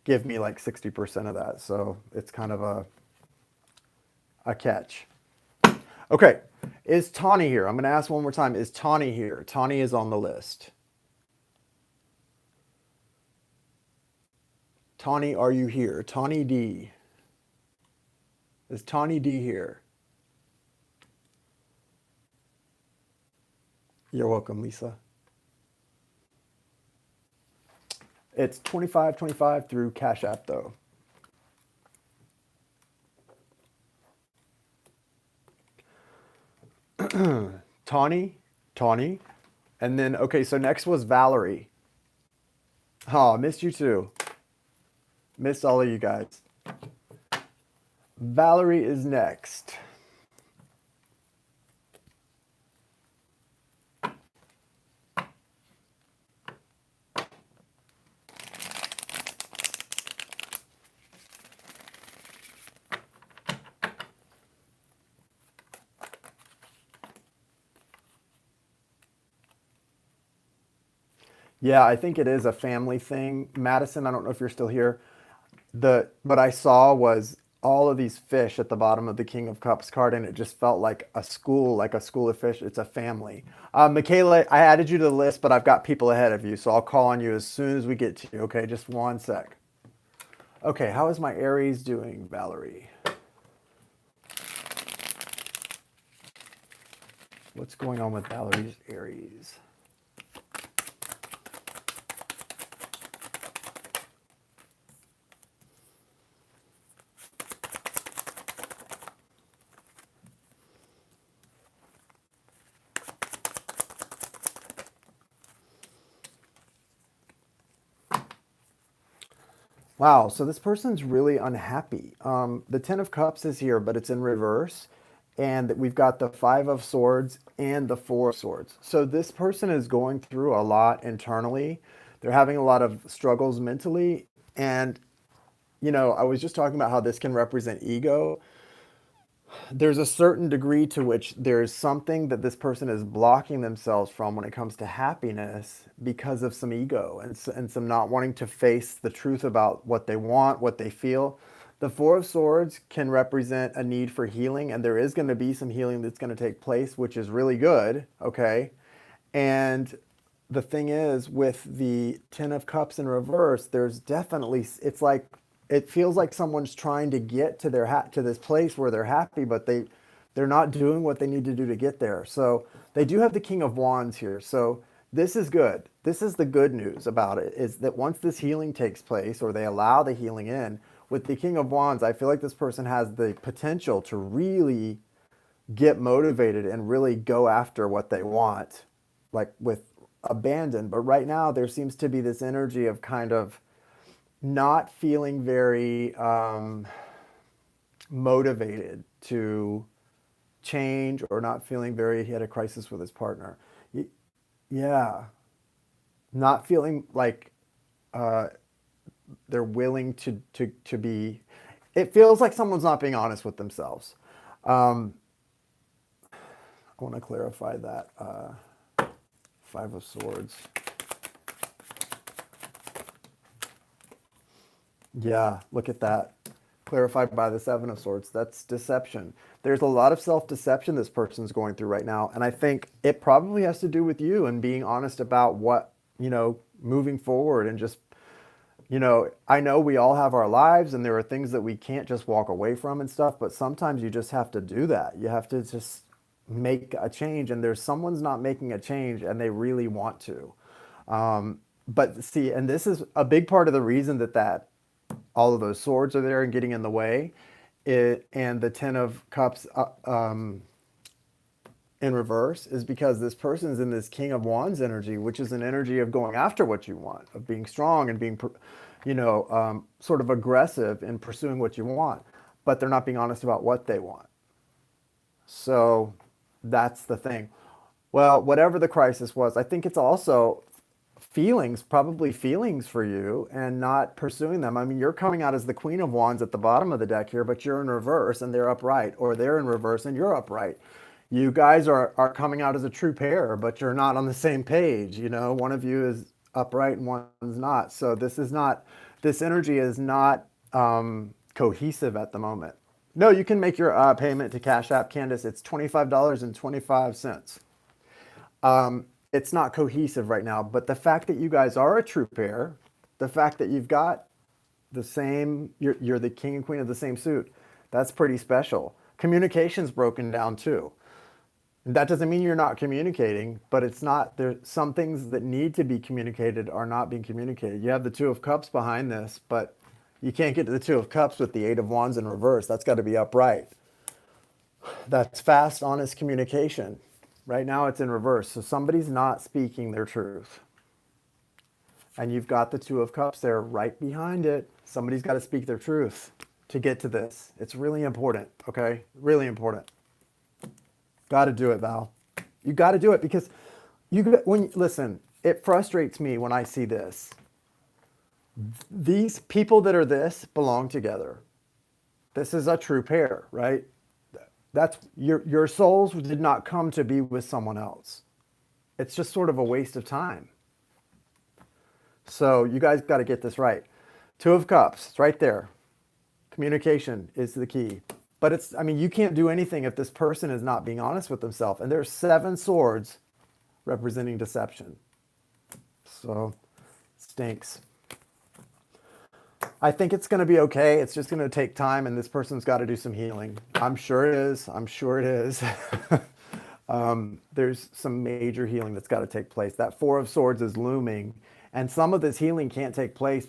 give me like 60% of that. So it's kind of a catch. Okay. Is Tawny here? I'm going to ask one more time. Is Tawny here? Tawny is on the list. Tawny, are you here? Tawny D. Is Tawny D here? You're welcome, Lisa. It's 25.25 through Cash App, though. Tawny. And then, okay, so next was Valerie. Oh, I missed you too. Missed all of you guys. Valerie is next. Yeah, I think it is a family thing. Madison, I don't know if you're still here. What I saw was all of these fish at the bottom of the King of Cups card, and it just felt like a school of fish. It's a family. Michaela, I added you to the list, but I've got people ahead of you, so I'll call on you as soon as we get to you. Okay, just one sec. Okay, how is my Aries doing, Valerie? What's going on with Valerie's Aries? Wow, so this person's really unhappy. The Ten of Cups is here, but it's in reverse. And we've got the Five of Swords and the Four of Swords. So this person is going through a lot internally. They're having a lot of struggles mentally. And, I was just talking about how this can represent ego. There's a certain degree to which there's something that this person is blocking themselves from when it comes to happiness because of some ego and some not wanting to face the truth about what they want, what they feel. The Four of Swords can represent a need for healing, and there is going to be some healing that's going to take place, which is really good, okay? And the thing is, with the Ten of Cups in reverse, there's definitely, it's like, it feels like someone's trying to get to to this place where they're happy, but they're not doing what they need to do to get there. So they do have the King of Wands here. So this is good. This is the good news about it, is that once this healing takes place, or they allow the healing in, with the King of Wands, I feel like this person has the potential to really get motivated and really go after what they want, like with abandon. But right now, there seems to be this energy of kind of not feeling very motivated to change, or not feeling very, he had a crisis with his partner. Yeah, not feeling like uh, they're willing to be. It feels like someone's not being honest with themselves. Um, I want to clarify that. Five of Swords. Yeah, look at that. Clarified by the Seven of Swords. That's deception. There's a lot of self-deception this person's going through right now. And I think it probably has to do with you and being honest about what, moving forward, and just, I know we all have our lives and there are things that we can't just walk away from and stuff, but sometimes you just have to do that. You have to just make a change, and there's someone's not making a change and they really want to. But see, and this is a big part of the reason that all of those swords are there and getting in the way. And the Ten of Cups in reverse is because this person's in this King of Wands energy, which is an energy of going after what you want, of being strong and being, sort of aggressive in pursuing what you want, but they're not being honest about what they want. So that's the thing. Well, whatever the crisis was, I think it's also feelings, probably feelings for you, and not pursuing them. I mean, you're coming out as the Queen of Wands at the bottom of the deck here, but you're in reverse and they're upright, or they're in reverse and you're upright. You guys are coming out as a true pair, but you're not on the same page. One of you is upright and one's not. So this energy is not cohesive at the moment. No, you can make your payment to Cash App, Candace. It's $25.25. It's not cohesive right now, but the fact that you guys are a true pair, the fact that you've got the same, you're the king and queen of the same suit, That's pretty special. Communication's broken down too. That doesn't mean you're not communicating, but it's not, there's some things that need to be communicated are not being communicated. You have the Two of Cups behind this, but you can't get to the Two of Cups with the Eight of Wands in reverse. That's got to be upright. That's fast, honest communication. Right now it's in reverse. So somebody's not speaking their truth. And you've got the Two of Cups there right behind it. Somebody's got to speak their truth to get to this. It's really important, okay? Really important. Got to do it, Val. You got to do it because listen, it frustrates me when I see this. These people that are this belong together. This is a true pair, right? That's your souls did not come to be with someone else. It's just sort of a waste of time. So you guys got to get this right. Two of Cups, it's right there. Communication is the key. But it's, I mean, you can't do anything if this person is not being honest with themselves. And there's 7 swords representing deception. So, stinks. I think it's going to be okay. It's just going to take time, and this person's got to do some healing. I'm sure it is. I'm sure it is. There's some major healing that's got to take place. That Four of Swords is looming, and some of this healing can't take place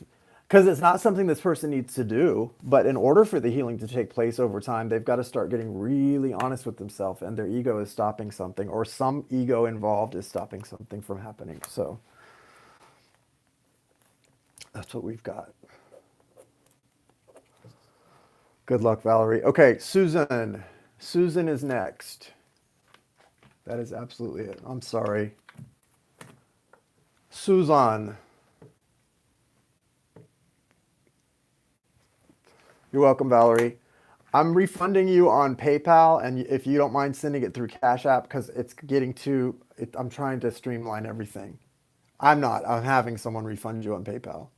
because it's not something this person needs to do. But in order for the healing to take place over time, they've got to start getting really honest with themselves, and their ego is stopping something, or some ego involved is stopping something from happening. So that's what we've got. Good luck, Valerie. Okay, Susan. Susan is next. That is absolutely it. I'm sorry. Susan. You're welcome, Valerie. I'm refunding you on PayPal, and if you don't mind sending it through Cash App, because it's getting too, I'm trying to streamline everything. I'm not. I'm having someone refund you on PayPal.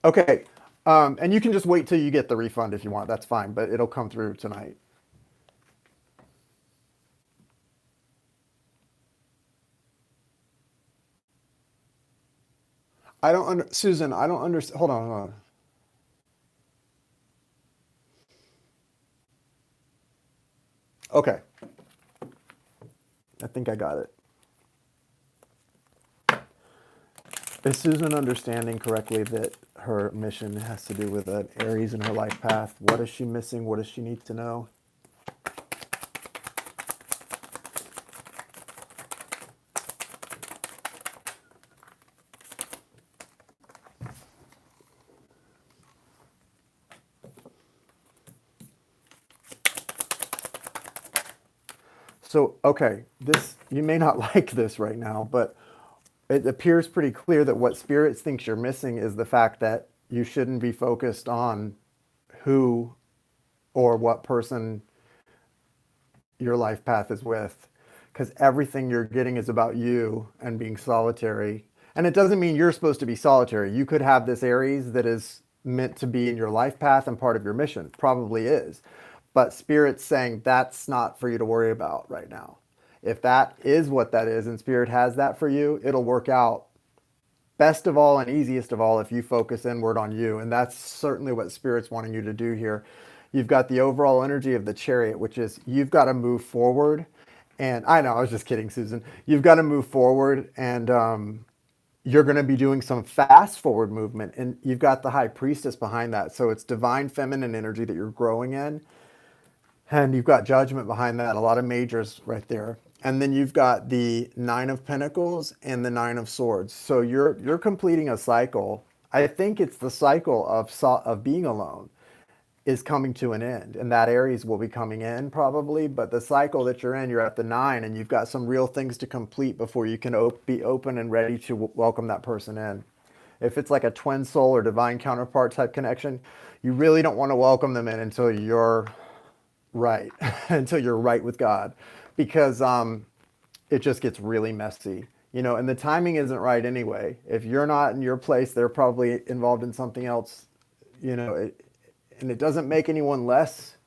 Okay. And you can just wait till you get the refund if you want. That's fine, but it'll come through tonight. Susan, I don't understand. Hold on, hold on. Okay. I think I got it. Is Susan understanding correctly that her mission has to do with an Aries in her life path? What is she missing? What does she need to know? So, okay, this, you may not like this right now, but it appears pretty clear that what Spirit thinks you're missing is the fact that you shouldn't be focused on who or what person your life path is with, because everything you're getting is about you and being solitary. And it doesn't mean you're supposed to be solitary. You could have this Aries that is meant to be in your life path and part of your mission. Probably is. But Spirit's saying that's not for you to worry about right now. If that is what that is and Spirit has that for you, it'll work out best of all and easiest of all if you focus inward on you. And that's certainly what Spirit's wanting you to do here. You've got the overall energy of the Chariot, which is you've got to move forward. And I know, I was just kidding, Susan. You've got to move forward, and you're going to be doing some fast forward movement. And you've got the High Priestess behind that. So it's divine feminine energy that you're growing in. And you've got Judgment behind that, a lot of majors right there. And then you've got the Nine of Pentacles and the Nine of Swords. So you're completing a cycle. I think it's the cycle of being alone is coming to an end. And that Aries will be coming in probably. But the cycle that you're in, you're at the 9, and you've got some real things to complete before you can be open and ready to welcome that person in. If it's like a twin soul or divine counterpart type connection, you really don't want to welcome them in until you're right, until you're right with God, because it just gets really messy, and the timing isn't right anyway. If you're not in your place, they're probably involved in something else, and it doesn't make anyone less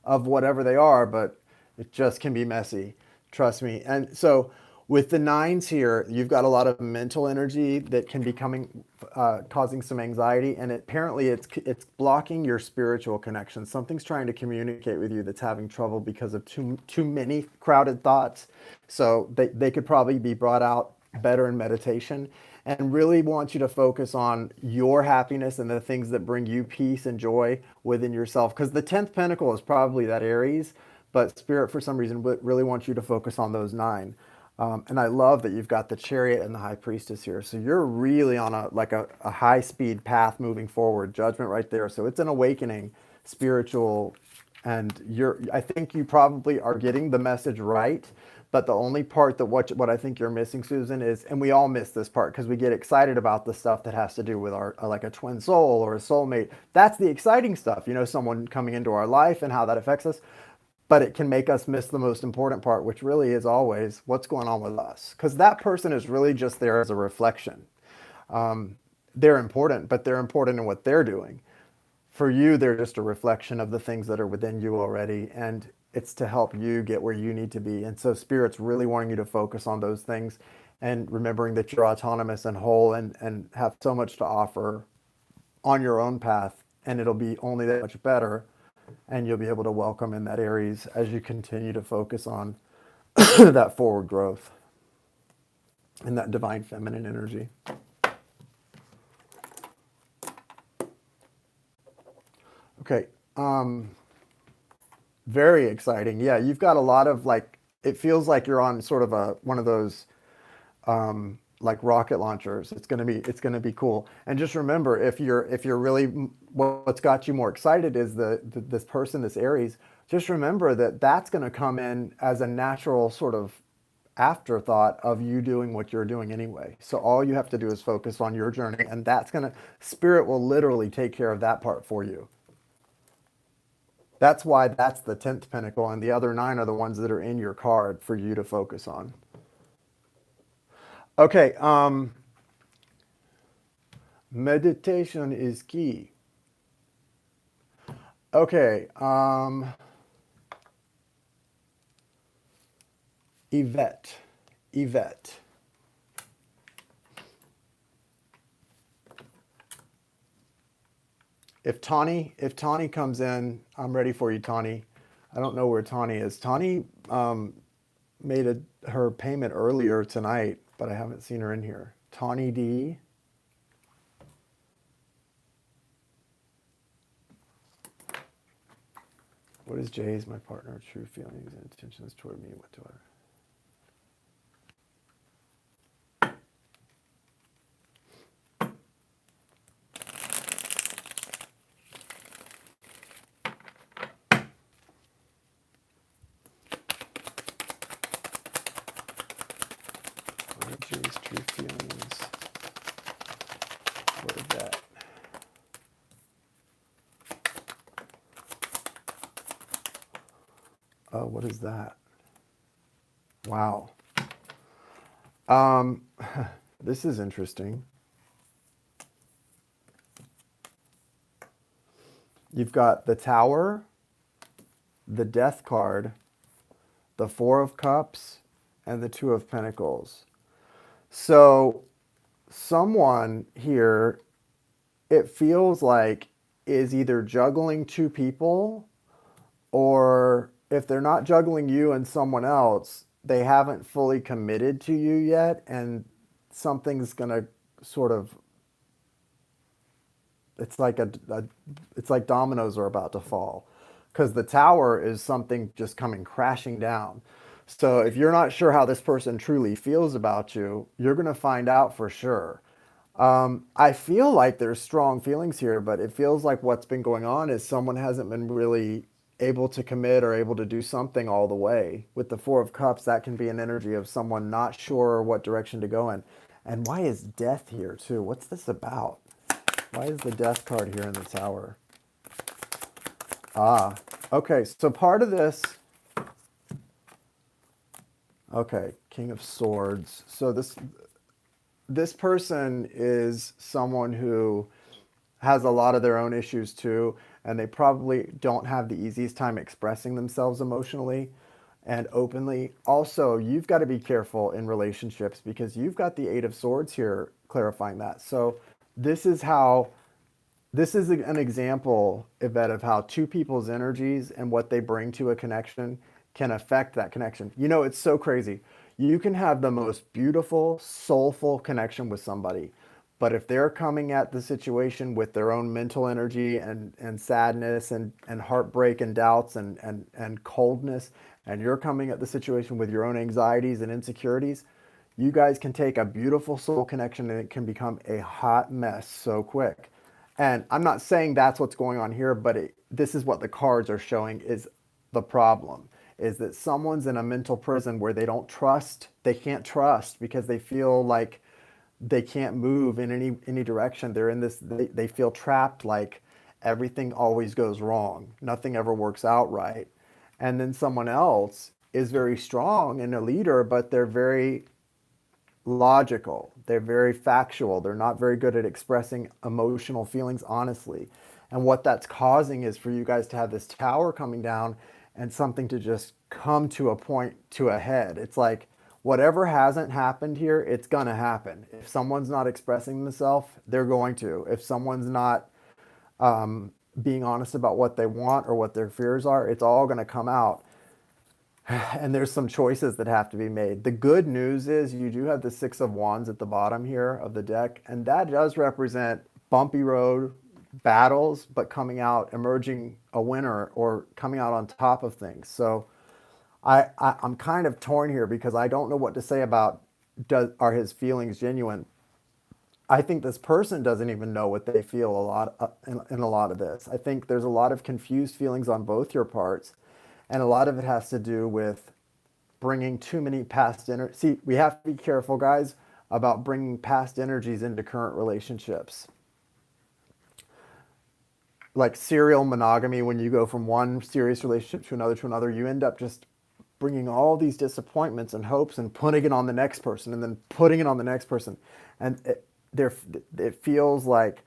of whatever they are, but it just can be messy. Trust me. And so With the nines here, you've got a lot of mental energy that can be causing some anxiety, and apparently it's blocking your spiritual connection. Something's trying to communicate with you that's having trouble because of too many crowded thoughts. So they could probably be brought out better in meditation, and really want you to focus on your happiness and the things that bring you peace and joy within yourself. Because the 10th pentacle is probably that Aries, but Spirit, for some reason, really wants you to focus on those nine. And I love that you've got the Chariot and the High Priestess here. So you're really on a high speed path moving forward. Judgment right there. So it's an awakening, spiritual, and I think you probably are getting the message right. But the only part that what I think you're missing, Susan, is, and we all miss this part because we get excited about the stuff that has to do with our, like a twin soul or a soulmate. That's the exciting stuff, someone coming into our life and how that affects us. But it can make us miss the most important part, which really is always what's going on with us. Because that person is really just there as a reflection. They're important, but they're important in what they're doing. For you, they're just a reflection of the things that are within you already. And it's to help you get where you need to be. And so Spirit's really wanting you to focus on those things and remembering that you're autonomous and whole and have so much to offer on your own path. And it'll be only that much better. And you'll be able to welcome in that Aries as you continue to focus on that forward growth and that divine feminine energy. Okay. Very exciting. Yeah, you've got a lot of it feels like you're on sort of one of those like rocket launchers. It's gonna be cool. And just remember, if you're really, what's got you more excited is this person, this Aries. Just remember that that's gonna come in as a natural sort of afterthought of you doing what you're doing anyway. So all you have to do is focus on your journey, and Spirit will literally take care of that part for you. That's why that's the 10th pentacle, and the other nine are the ones that are in your card for you to focus on. Okay, meditation is key. Okay, Yvette. If Tawny comes in, I'm ready for you, Tawny. I don't know where Tawny is. Tawny made her payment earlier tonight, but I haven't seen her in here. Tawny D. What is Jay's, my partner, true feelings and intentions toward me? What do I... Jay's true feelings for Yvette. Oh, what is that? Wow. This is interesting. You've got the Tower, the Death card, the Four of Cups, and the Two of Pentacles. So someone here, it feels like, is either juggling two people, or if they're not juggling you and someone else, they haven't fully committed to you yet, and something's gonna sort of, it's like it's like dominoes are about to fall, because the Tower is something just coming crashing down. So if you're not sure how this person truly feels about you, you're going to find out for sure. I feel like there's strong feelings here, but it feels like what's been going on is someone hasn't been really able to commit or able to do something all the way. With the Four of Cups, that can be an energy of someone not sure what direction to go in. And why is Death here too? What's this about? Why is the Death card here in the Tower? Ah, okay. So part of this... Okay, King of Swords. So this person is someone who has a lot of their own issues too, and they probably don't have the easiest time expressing themselves emotionally. and openly. Also, you've got to be careful in relationships because you've got the Eight of Swords here clarifying that. So this is how, this is an example, Yvette, of how two people's energies and what they bring to a connection can affect that connection. You know, it's so crazy. You can have the most beautiful, soulful connection with somebody, but if they're coming at the situation with their own mental energy and sadness and heartbreak and doubts and coldness, and you're coming at the situation with your own anxieties and insecurities, you guys can take a beautiful soul connection and it can become a hot mess so quick. And I'm not saying that's what's going on here, but this is what the cards are showing is the problem is that someone's in a mental prison where they don't trust, they can't trust because they feel like they can't move in any direction. They're in this, they feel trapped, like everything always goes wrong. Nothing ever works out right. And then someone else is very strong and a leader, but they're very logical. They're very factual. They're not very good at expressing emotional feelings honestly. And what that's causing is for you guys to have this tower coming down and something to just come to a point, to a head. It's like whatever hasn't happened here, it's going to happen. If someone's not expressing themselves, they're going to. If someone's not being honest about what they want or what their fears are, it's all going to come out. And there's some choices that have to be made. The good news is you do have the Six of Wands at the bottom here of the deck, and that does represent bumpy road battles, but coming out, emerging a winner or coming out on top of things. So I'm kind of torn here because I don't know what to say about are his feelings genuine. I think this person doesn't even know what they feel a lot in a lot of this. I think there's a lot of confused feelings on both your parts. And a lot of it has to do with bringing too many past energies. See, we have to be careful, guys, about bringing past energies into current relationships. Like serial monogamy, when you go from one serious relationship to another, you end up just bringing all these disappointments and hopes and putting it on the next person and then putting it on the next person. And it feels like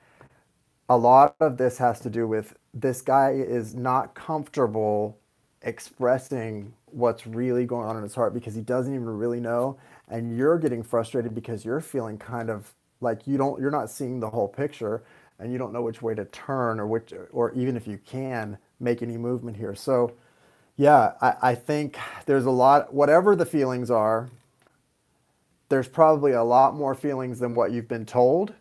a lot of this has to do with this guy is not comfortable expressing what's really going on in his heart because he doesn't even really know, and you're getting frustrated because you're feeling kind of like you're not seeing the whole picture and you don't know which way to turn or even if you can make any movement here. So yeah, I think there's a lot, whatever the feelings are, there's probably a lot more feelings than what you've been told,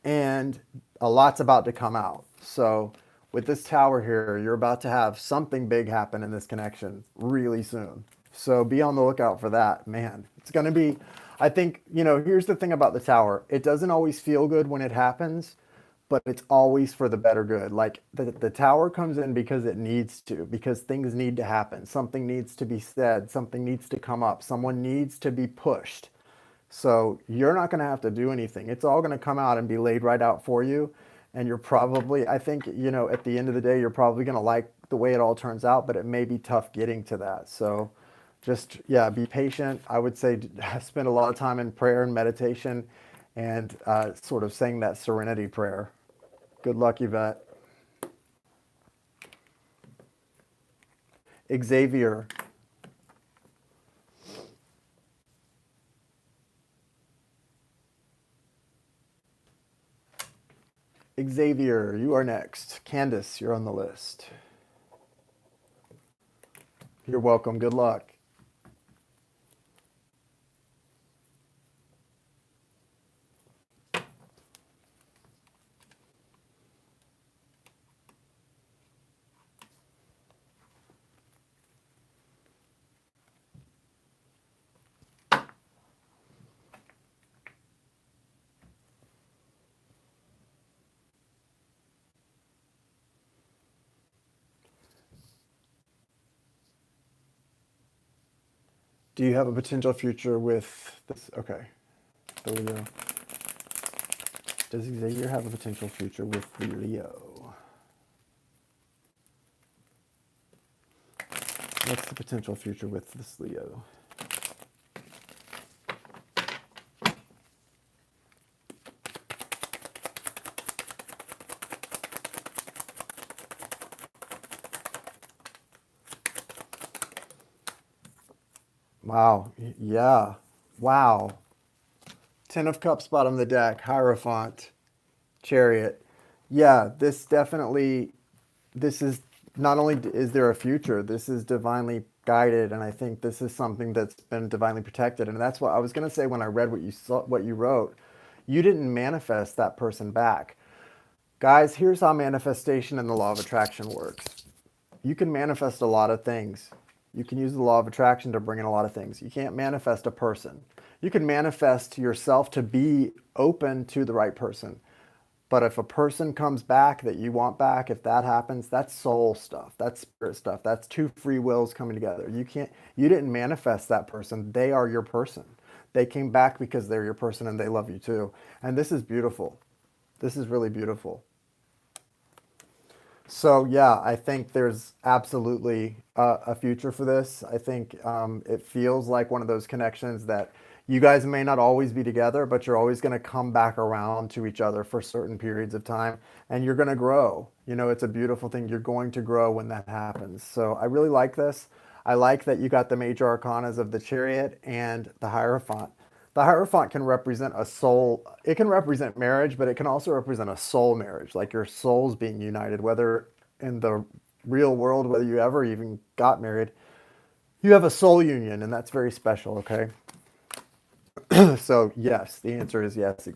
and a lot's about to come out. So with this tower here, you're about to have something big happen in this connection really soon. So be on the lookout for that, man. It's going to be, I think, you know, here's the thing about the tower. It doesn't always feel good when it happens, but it's always for the better good. Like the tower comes in because it needs to, because things need to happen. Something needs to be said. Something needs to come up. Someone needs to be pushed. So you're not going to have to do anything. It's all going to come out and be laid right out for you. And you're probably, I think, you know, at the end of the day, you're probably going to like the way it all turns out, but it may be tough getting to that. So just, yeah, be patient. I would say spend a lot of time in prayer and meditation and sort of saying that serenity prayer. Good luck, Yvette. Xavier. Xavier, you are next. Candace, you're on the list. You're welcome. Good luck. Do you have a potential future with this? Okay, the Leo. Does Xavier have a potential future with the Leo? What's the potential future with this Leo? Wow. Yeah. Wow. Ten of Cups bottom of the deck. Hierophant. Chariot. Yeah, this definitely, this is not only is there a future, this is divinely guided, and I think this is something that's been divinely protected. And that's what I was going to say when I read what you saw, what you wrote. You didn't manifest that person back. Guys, here's how manifestation and the law of attraction works. You can manifest a lot of things. You can use the law of attraction to bring in a lot of things. You can't manifest a person. You can manifest yourself to be open to the right person. But if a person comes back that you want back, if that happens, that's soul stuff. That's spirit stuff. That's two free wills coming together. You didn't manifest that person. They are your person. They came back because they're your person and they love you too. And this is beautiful. This is really beautiful. So yeah, I think there's absolutely a future for this. I think it feels like one of those connections that you guys may not always be together, but you're always going to come back around to each other for certain periods of time, and you're going to grow. You know, it's a beautiful thing. You're going to grow when that happens. So I really like this. I like that you got the major arcanas of the Chariot and the Hierophant. The Hierophant can represent a soul. It can represent marriage, but it can also represent a soul marriage, like your souls being united, whether in the real world, whether you ever even got married, you have a soul union, and that's very special, okay? So, yes, the answer is yes,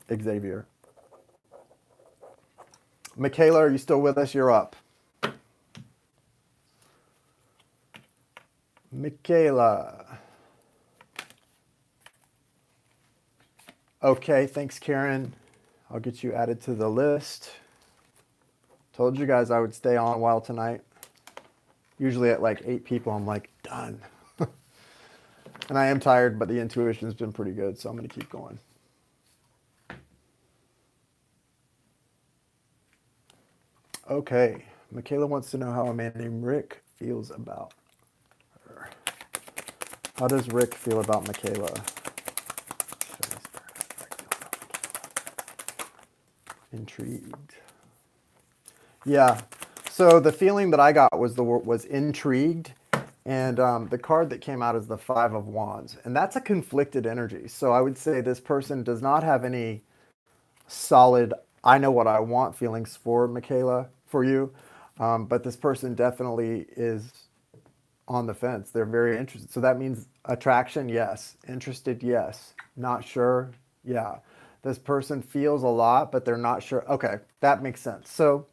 Xavier. Michaela, are you still with us? You're up. Michaela. Okay, thanks, Karen. I'll get you added to the list. Told you guys I would stay on a while tonight. Usually at like 8 people, I'm like, done. And I am tired, but the intuition's been pretty good, so I'm going to keep going. Okay, Michaela wants to know how a man named Rick feels about her. How does Rick feel about Michaela? Intrigued. Yeah. So the feeling that I got was intrigued, and the card that came out is the Five of Wands, and that's a conflicted energy. So I would say this person does not have any solid "I know what I want" feelings for Michaela, for you, but this person definitely is on the fence. They're very interested. So that means attraction, yes. Interested, yes. Not sure, yeah. This person feels a lot, but they're not sure. Okay, that makes sense. So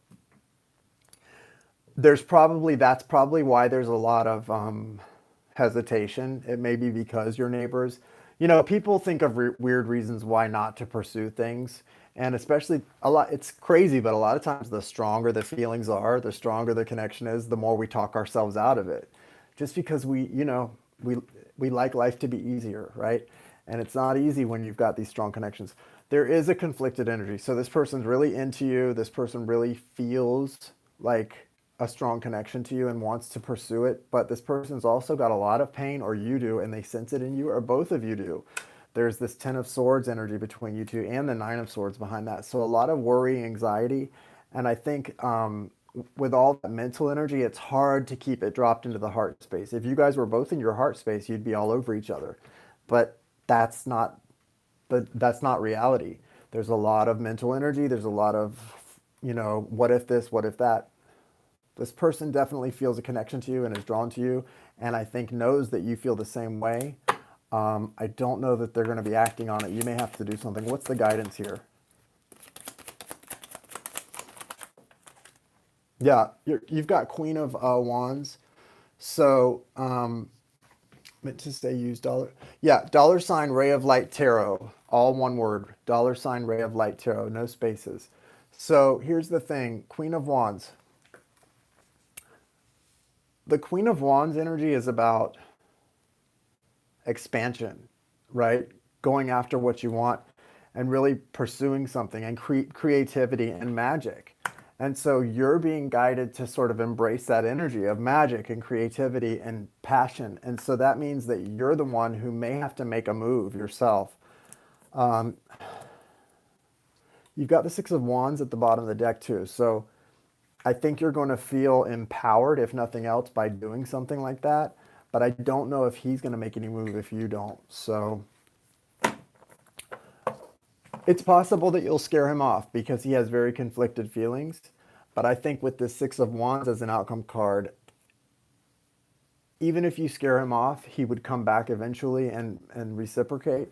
that's probably why there's a lot of hesitation. It may be because you're neighbors. You know, people think of weird reasons why not to pursue things, and especially a lot. It's crazy, but a lot of times the stronger the feelings are, the stronger the connection is, the more we talk ourselves out of it. Just because we we like life to be easier, right? And it's not easy when you've got these strong connections. There is a conflicted energy. So this person's really into you. This person really feels like a strong connection to you and wants to pursue it. But this person's also got a lot of pain, or you do, and they sense it in you, or both of you do. There's this Ten of Swords energy between you two and the Nine of Swords behind that. So a lot of worry, anxiety. And I think with all that mental energy, it's hard to keep it dropped into the heart space. If you guys were both in your heart space, you'd be all over each other. But that's not that's not reality. There's a lot of mental energy. There's a lot of, what if this, what if that. This person definitely feels a connection to you and is drawn to you, and I think knows that you feel the same way. I don't know that they're going to be acting on it. You may have to do something. What's the guidance here? Yeah, you've got Queen of Wands. So, meant to say use dollar. Yeah, dollar sign Ray of Light Tarot. All one word. Dollar sign Ray of Light Tarot. No spaces. So here's the thing. Queen of Wands. The Queen of Wands energy is about expansion, right? Going after what you want and really pursuing something, and creativity and magic. And so you're being guided to sort of embrace that energy of magic and creativity and passion. And so that means that you're the one who may have to make a move yourself. Um, you've got the Six of Wands at the bottom of the deck too. So I think you're going to feel empowered, if nothing else, by doing something like that. but I don't know if he's going to make any move if you don't. So it's possible that you'll scare him off because he has very conflicted feelings. But I think with this Six of Wands as an outcome card, even if you scare him off, he would come back eventually and reciprocate.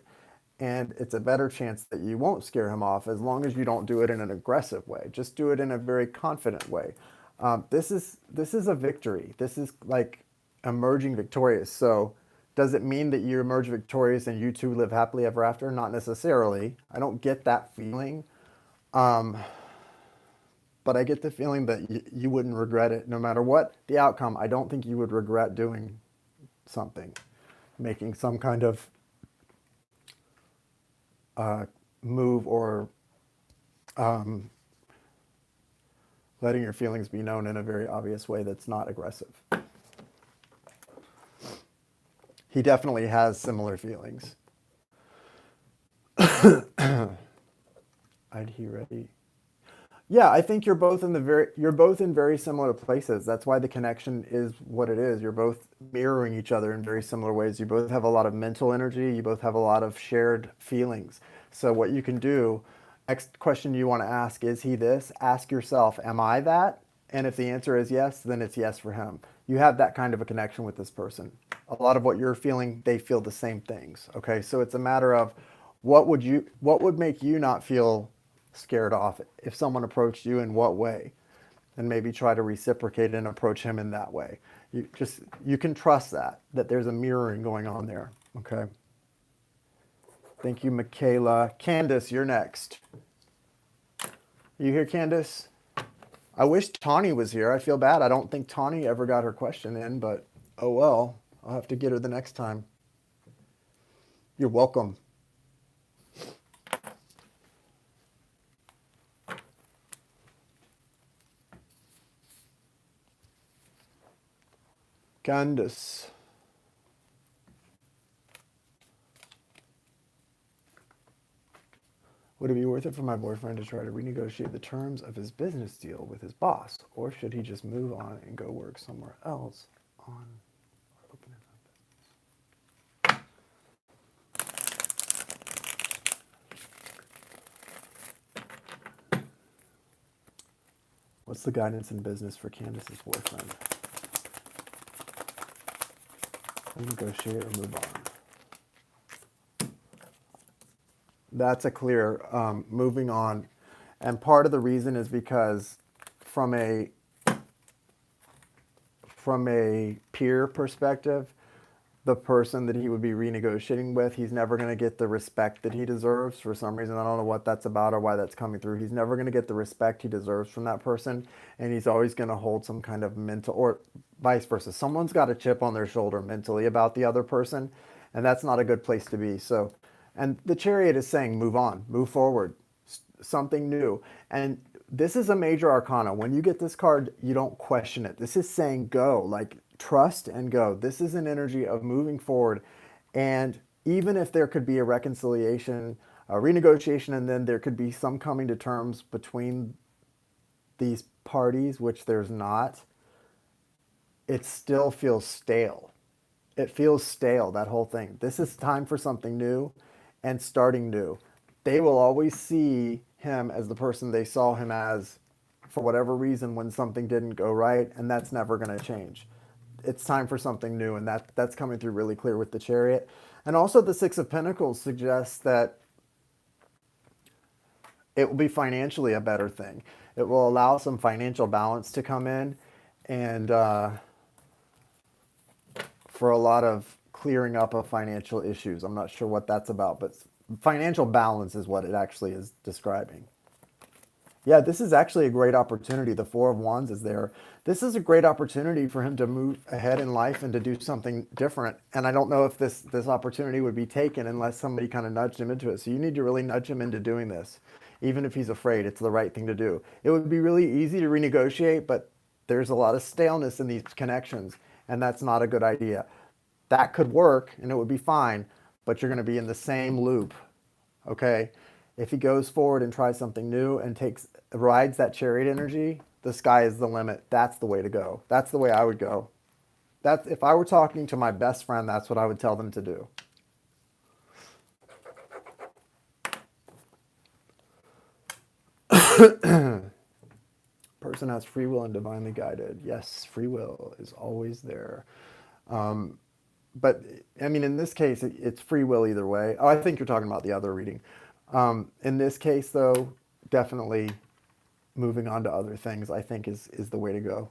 And it's a better chance that you won't scare him off as long as you don't do it in an aggressive way. Just do it in a very confident way. This is a victory. This is like emerging victorious. So does it mean that you emerge victorious and you two live happily ever after? Not necessarily. I don't get that feeling. But I get the feeling that you wouldn't regret it no matter what the outcome. I don't think you would regret doing something, making some kind of move or letting your feelings be known in a very obvious way that's not aggressive. He definitely has similar feelings. I'd he ready. Yeah, I think you're both in very similar places. That's why the connection is what it is. You're both mirroring each other in very similar ways. You both have a lot of mental energy. You both have a lot of shared feelings. So what you can do, next question you want to ask, is he this? Ask yourself, am I that? And if the answer is yes, then it's yes for him. You have that kind of a connection with this person. A lot of what you're feeling, they feel the same things. Okay, so it's a matter of what would make you not feel scared off if someone approached you in what way, and maybe try to reciprocate and approach him in that way. You can trust that there's a mirroring going on there. Okay. Thank you, Michaela. Candace, you're next. You here, Candace? I wish Tawny was here. I feel bad. I don't think Tawny ever got her question in, but oh well. I'll have to get her the next time. You're welcome. Candace. Would it be worth it for my boyfriend to try to renegotiate the terms of his business deal with his boss, or should he just move on and go work somewhere else on open it up? What's the guidance in business for Candace's boyfriend? Renegotiate or move on? That's a clear moving on. And part of the reason is because from a peer perspective, the person that he would be renegotiating with, he's never going to get the respect that he deserves for some reason. I don't know what that's about or why that's coming through. He's never going to get the respect he deserves from that person. And he's always going to hold some kind of mental, or vice versa. Someone's got a chip on their shoulder mentally about the other person. And that's not a good place to be. So, and the Chariot is saying, move on, move forward, something new. And this is a major arcana. When you get this card, you don't question it. This is saying go, like trust and go. This is an energy of moving forward. And even if there could be a reconciliation, a renegotiation, and then there could be some coming to terms between these parties, which there's not, it still feels stale. It feels stale, that whole thing. This is time for something new and starting new. They will always see him as the person they saw him as for whatever reason when something didn't go right, and that's never going to change. It's time for something new, and that's coming through really clear with the Chariot. And also the Six of Pentacles suggests that it will be financially a better thing. It will allow some financial balance to come in, and for a lot of clearing up of financial issues. I'm not sure what that's about, but financial balance is what it actually is describing. Yeah, this is actually a great opportunity. The Four of Wands is there. This is a great opportunity for him to move ahead in life and to do something different. And I don't know if this opportunity would be taken unless somebody kind of nudged him into it. So you need to really nudge him into doing this. Even if he's afraid, it's the right thing to do. It would be really easy to renegotiate, but there's a lot of staleness in these connections, and that's not a good idea. That could work, and it would be fine, but you're going to be in the same loop, okay? If he goes forward and tries something new and rides that Chariot energy, the sky is the limit. That's the way to go. That's the way I would go. That's if I were talking to my best friend, that's what I would tell them to do. Person has free will and divinely guided. Yes, free will is always there. But I mean, in this case, it's free will either way. Oh, I think you're talking about the other reading. In this case, though, definitely moving on to other things, I think is the way to go.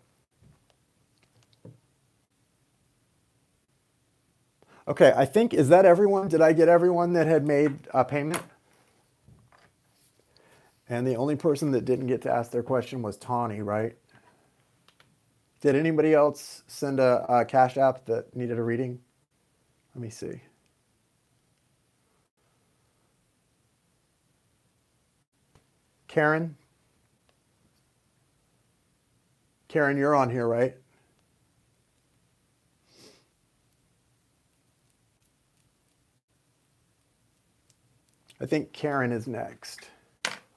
Okay, I think, is that everyone? Did I get everyone that had made a payment? And the only person that didn't get to ask their question was Tawny, right? Did anybody else send a Cash App that needed a reading? Let me see. Karen? Karen, you're on here, right? I think Karen is next.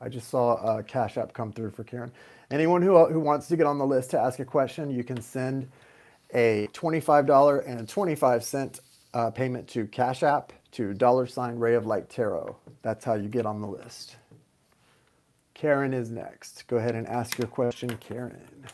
I just saw a Cash App come through for Karen. Anyone who wants to get on the list to ask a question, you can send a $25.25 payment to Cash App to $Ray of Light Tarot. That's how you get on the list. Karen is next. Go ahead and ask your question, Karen.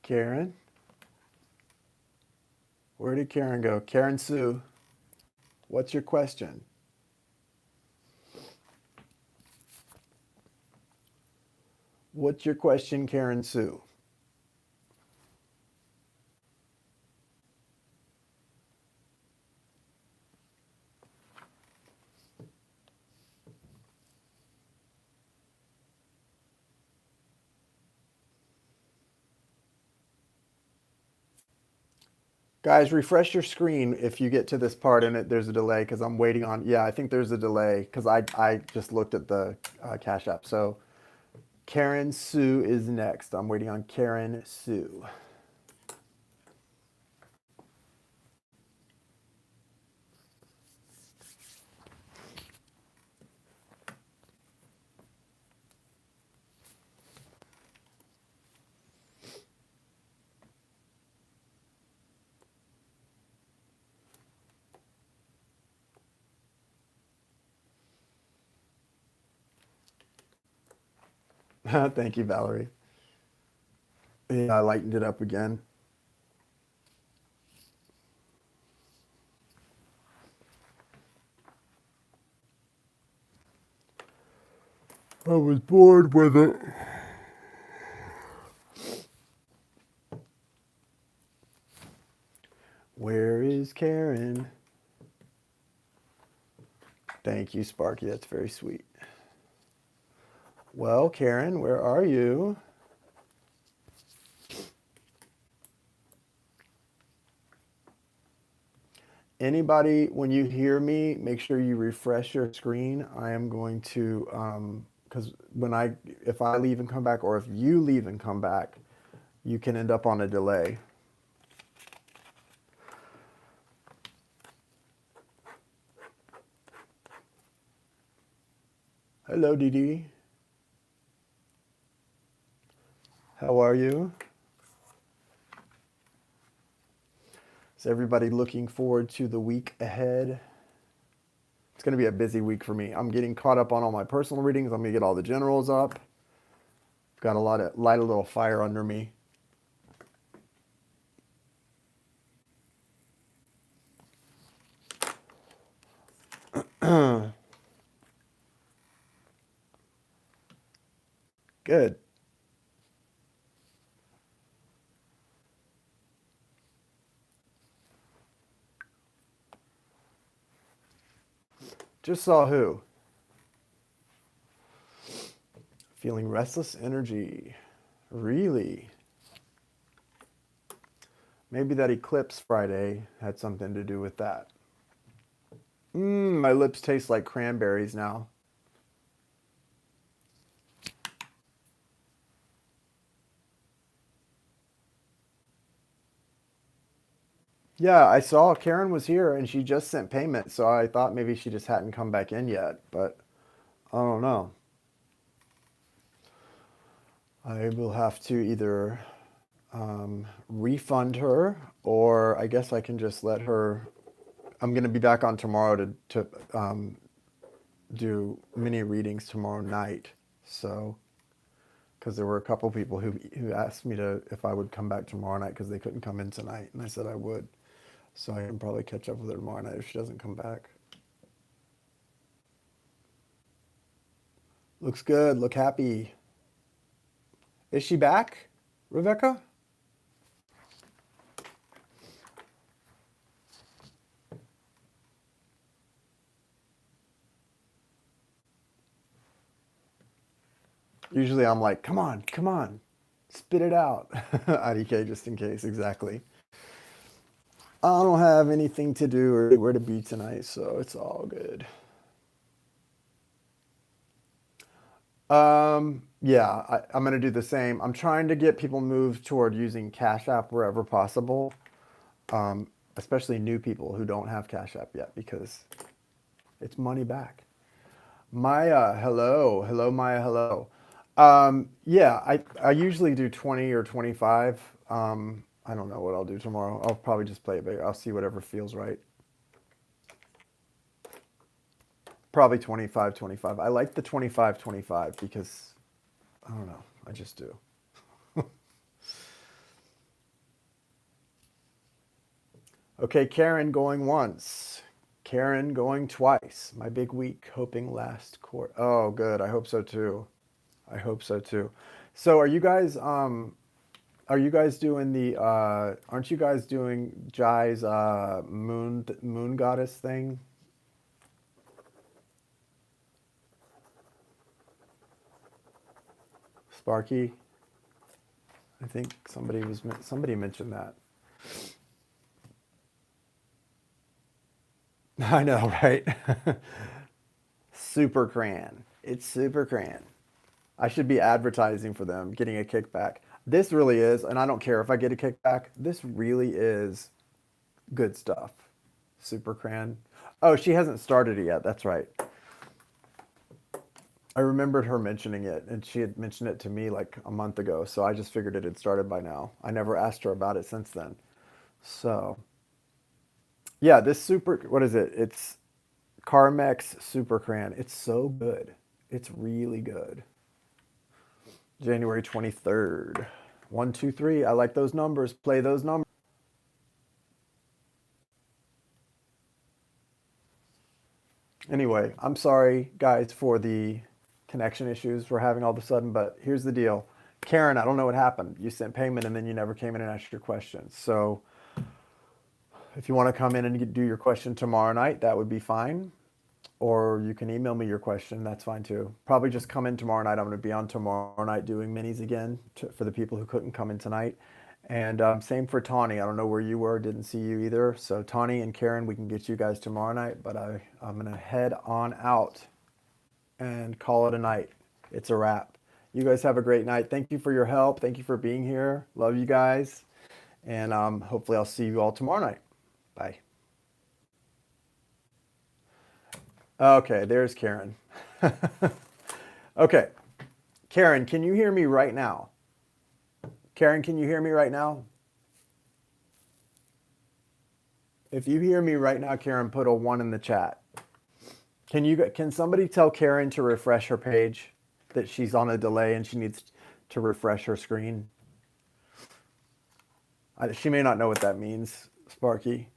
Karen? Where did Karen go? Karen Sue, what's your question? What's your question, Karen Sue? Guys, refresh your screen if you get to this part and there's a delay because I'm waiting on. Yeah, I think there's a delay because I just looked at the Cash App. So Karen Sue is next. I'm waiting on Karen Sue. Thank you, Valerie. Yeah, I lightened it up again. I was bored with it. Where is Karen? Thank you, Sparky. That's very sweet. Well, Karen, where are you? Anybody, when you hear me, make sure you refresh your screen. I am going to, because if I leave and come back, or if you leave and come back, you can end up on a delay. Hello, Dee. How are you? Is everybody looking forward to the week ahead? It's going to be a busy week for me. I'm getting caught up on all my personal readings. I'm going to get all the generals up. Got light a little fire under me. Good. Just saw who? Feeling restless energy. Really? Maybe that eclipse Friday had something to do with that. My lips taste like cranberries now. Yeah, I saw Karen was here and she just sent payment, so I thought maybe she just hadn't come back in yet, but I don't know. I will have to either refund her, or I guess I can just let her. I'm going to be back on tomorrow to do mini readings tomorrow night. So, because there were a couple people who asked me to if I would come back tomorrow night because they couldn't come in tonight, and I said I would. So I can probably catch up with her tomorrow night if she doesn't come back. Looks good. Look happy. Is she back, Rebecca? Usually I'm like, come on, spit it out. IDK just in case, exactly. I don't have anything to do or where to be tonight, so it's all good. Yeah, I'm gonna do the same. I'm trying to get people moved toward using Cash App wherever possible, especially new people who don't have Cash App yet because it's money back. Maya, hello. Hello, Maya, hello. Yeah, I usually do 20 or 25. I don't know what I'll do tomorrow. I'll probably just play it big. I'll see whatever feels right. Probably 25, 25. I like the 25, 25 because I don't know. I just do. Okay, Karen going once. Karen going twice. My big week, hoping last quarter. Oh, good. I hope so too. I hope so too. So are you guys doing the aren't you guys doing Jai's moon goddess thing? Sparky? I think somebody mentioned that. I know, right? Super Cran. It's Super Cran. I should be advertising for them, getting a kickback. This really is, and I don't care if I get a kickback. This really is good stuff. Super Cran. Oh, she hasn't started it yet. That's right. I remembered her mentioning it, and she had mentioned it to me like a month ago, so I just figured it had started by now. I never asked her about it since then. So, yeah, this super, what is it? It's Carmex Super Cran. It's so good. It's really good. January 23rd. 1, 2, 3. I like those numbers. Play those numbers. Anyway, I'm sorry, guys, for the connection issues we're having all of a sudden, but here's the deal. Karen, I don't know what happened. You sent payment and then you never came in and asked your questions. So if you want to come in and do your question tomorrow night, that would be fine. Or you can email me your question. That's fine too. Probably just come in tomorrow night. I'm going to be on tomorrow night doing minis again for the people who couldn't come in tonight. And same for Tawny. I don't know where you were. Didn't see you either. So Tawny and Karen, we can get you guys tomorrow night. But I'm going to head on out and call it a night. It's a wrap. You guys have a great night. Thank you for your help. Thank you for being here. Love you guys. And hopefully I'll see you all tomorrow night. Bye. Okay, there's Karen. Okay. Karen, can you hear me right now? Karen, can you hear me right now? If you hear me right now, Karen, put a 1 in the chat. Can somebody tell Karen to refresh her page, that she's on a delay and she needs to refresh her screen? She may not know what that means, Sparky.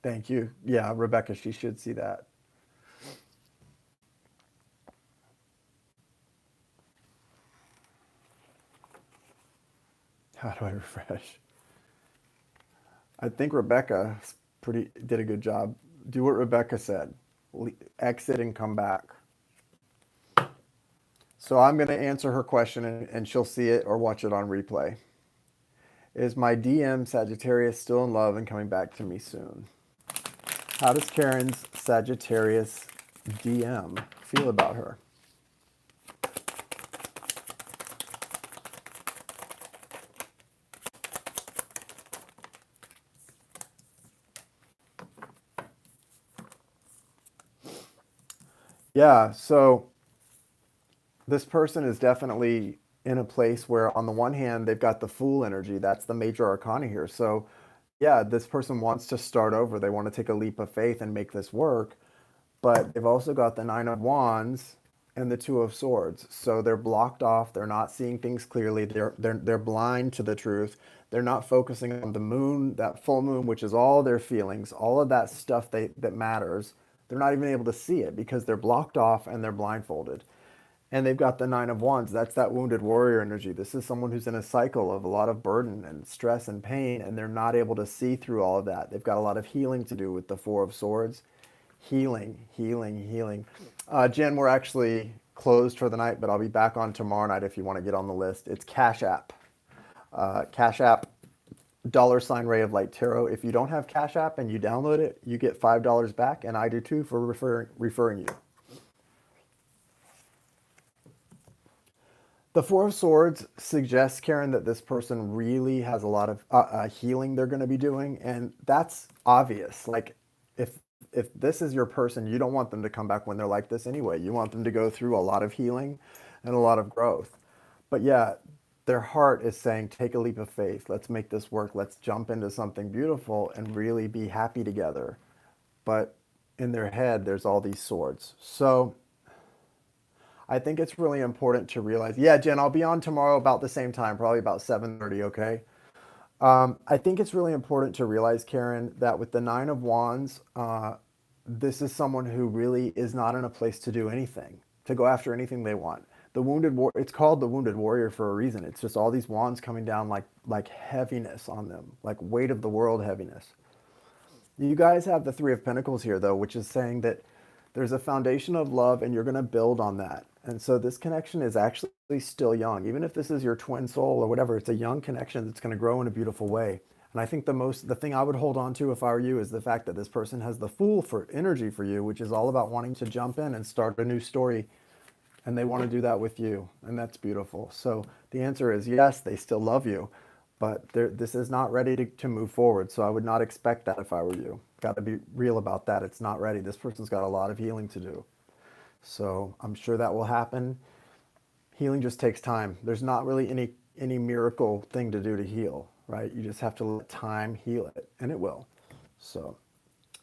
Thank you. Yeah, Rebecca, she should see that. How do I refresh? I think Rebecca Did a good job. Do what Rebecca said. Exit and come back. So I'm going to answer her question and she'll see it or watch it on replay. Is my DM Sagittarius still in love and coming back to me soon? How does Karen's Sagittarius DM feel about her? Yeah, so this person is definitely in a place where, on the one hand, they've got the Fool energy. That's the major arcana here. So, yeah, this person wants to start over. They want to take a leap of faith and make this work. But they've also got the Nine of Wands and the Two of Swords. So they're blocked off. They're not seeing things clearly. They're blind to the truth. They're not focusing on the moon, that full moon, which is all their feelings, all of that stuff that matters. They're not even able to see it because they're blocked off and they're blindfolded. And they've got the Nine of Wands. That's that wounded warrior energy. This is someone who's in a cycle of a lot of burden and stress and pain, and they're not able to see through all of that. They've got a lot of healing to do with the Four of Swords. Healing, healing, healing. Jen, we're actually closed for the night, but I'll be back on tomorrow night if you want to get on the list. It's Cash App. Cash App, $ Ray of Light Tarot. If you don't have Cash App and you download it, you get $5 back, and I do too for referring you. The Four of Swords suggests, Karen, that this person really has a lot of healing they're going to be doing, and that's obvious. Like, if this is your person, you don't want them to come back when they're like this anyway. You want them to go through a lot of healing and a lot of growth. But yeah, their heart is saying, take a leap of faith. Let's make this work. Let's jump into something beautiful and really be happy together. But in their head, there's all these swords. So I think it's really important to realize, yeah, Jen, I'll be on tomorrow about the same time, probably about 7:30, okay? I think it's really important to realize, Karen, that with the Nine of Wands, this is someone who really is not in a place to do anything, to go after anything they want. It's called the Wounded Warrior for a reason. It's just all these wands coming down like heaviness on them, like weight of the world heaviness. You guys have the Three of Pentacles here, though, which is saying that there's a foundation of love and you're going to build on that. And so this connection is actually still young. Even if this is your twin soul or whatever, it's a young connection that's going to grow in a beautiful way. And I think the thing I would hold on to if I were you is the fact that this person has the Fool for energy for you, which is all about wanting to jump in and start a new story. And they want to do that with you. And that's beautiful. So the answer is yes, they still love you, but this is not ready to move forward. So I would not expect that if I were you. Got to be real about that. It's not ready. This person's got a lot of healing to do. So I'm sure that will happen. Healing just takes time. There's not really any miracle thing to do to heal, right? You just have to let time heal it, and it will. So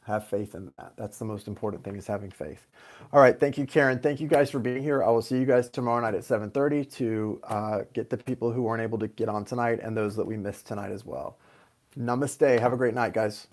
have faith in that. That's the most important thing, is having faith. All right. Thank you, Karen. Thank you guys for being here. I will see you guys tomorrow night at 7:30 to get the people who weren't able to get on tonight and those that we missed tonight as well. Namaste. Have a great night, guys.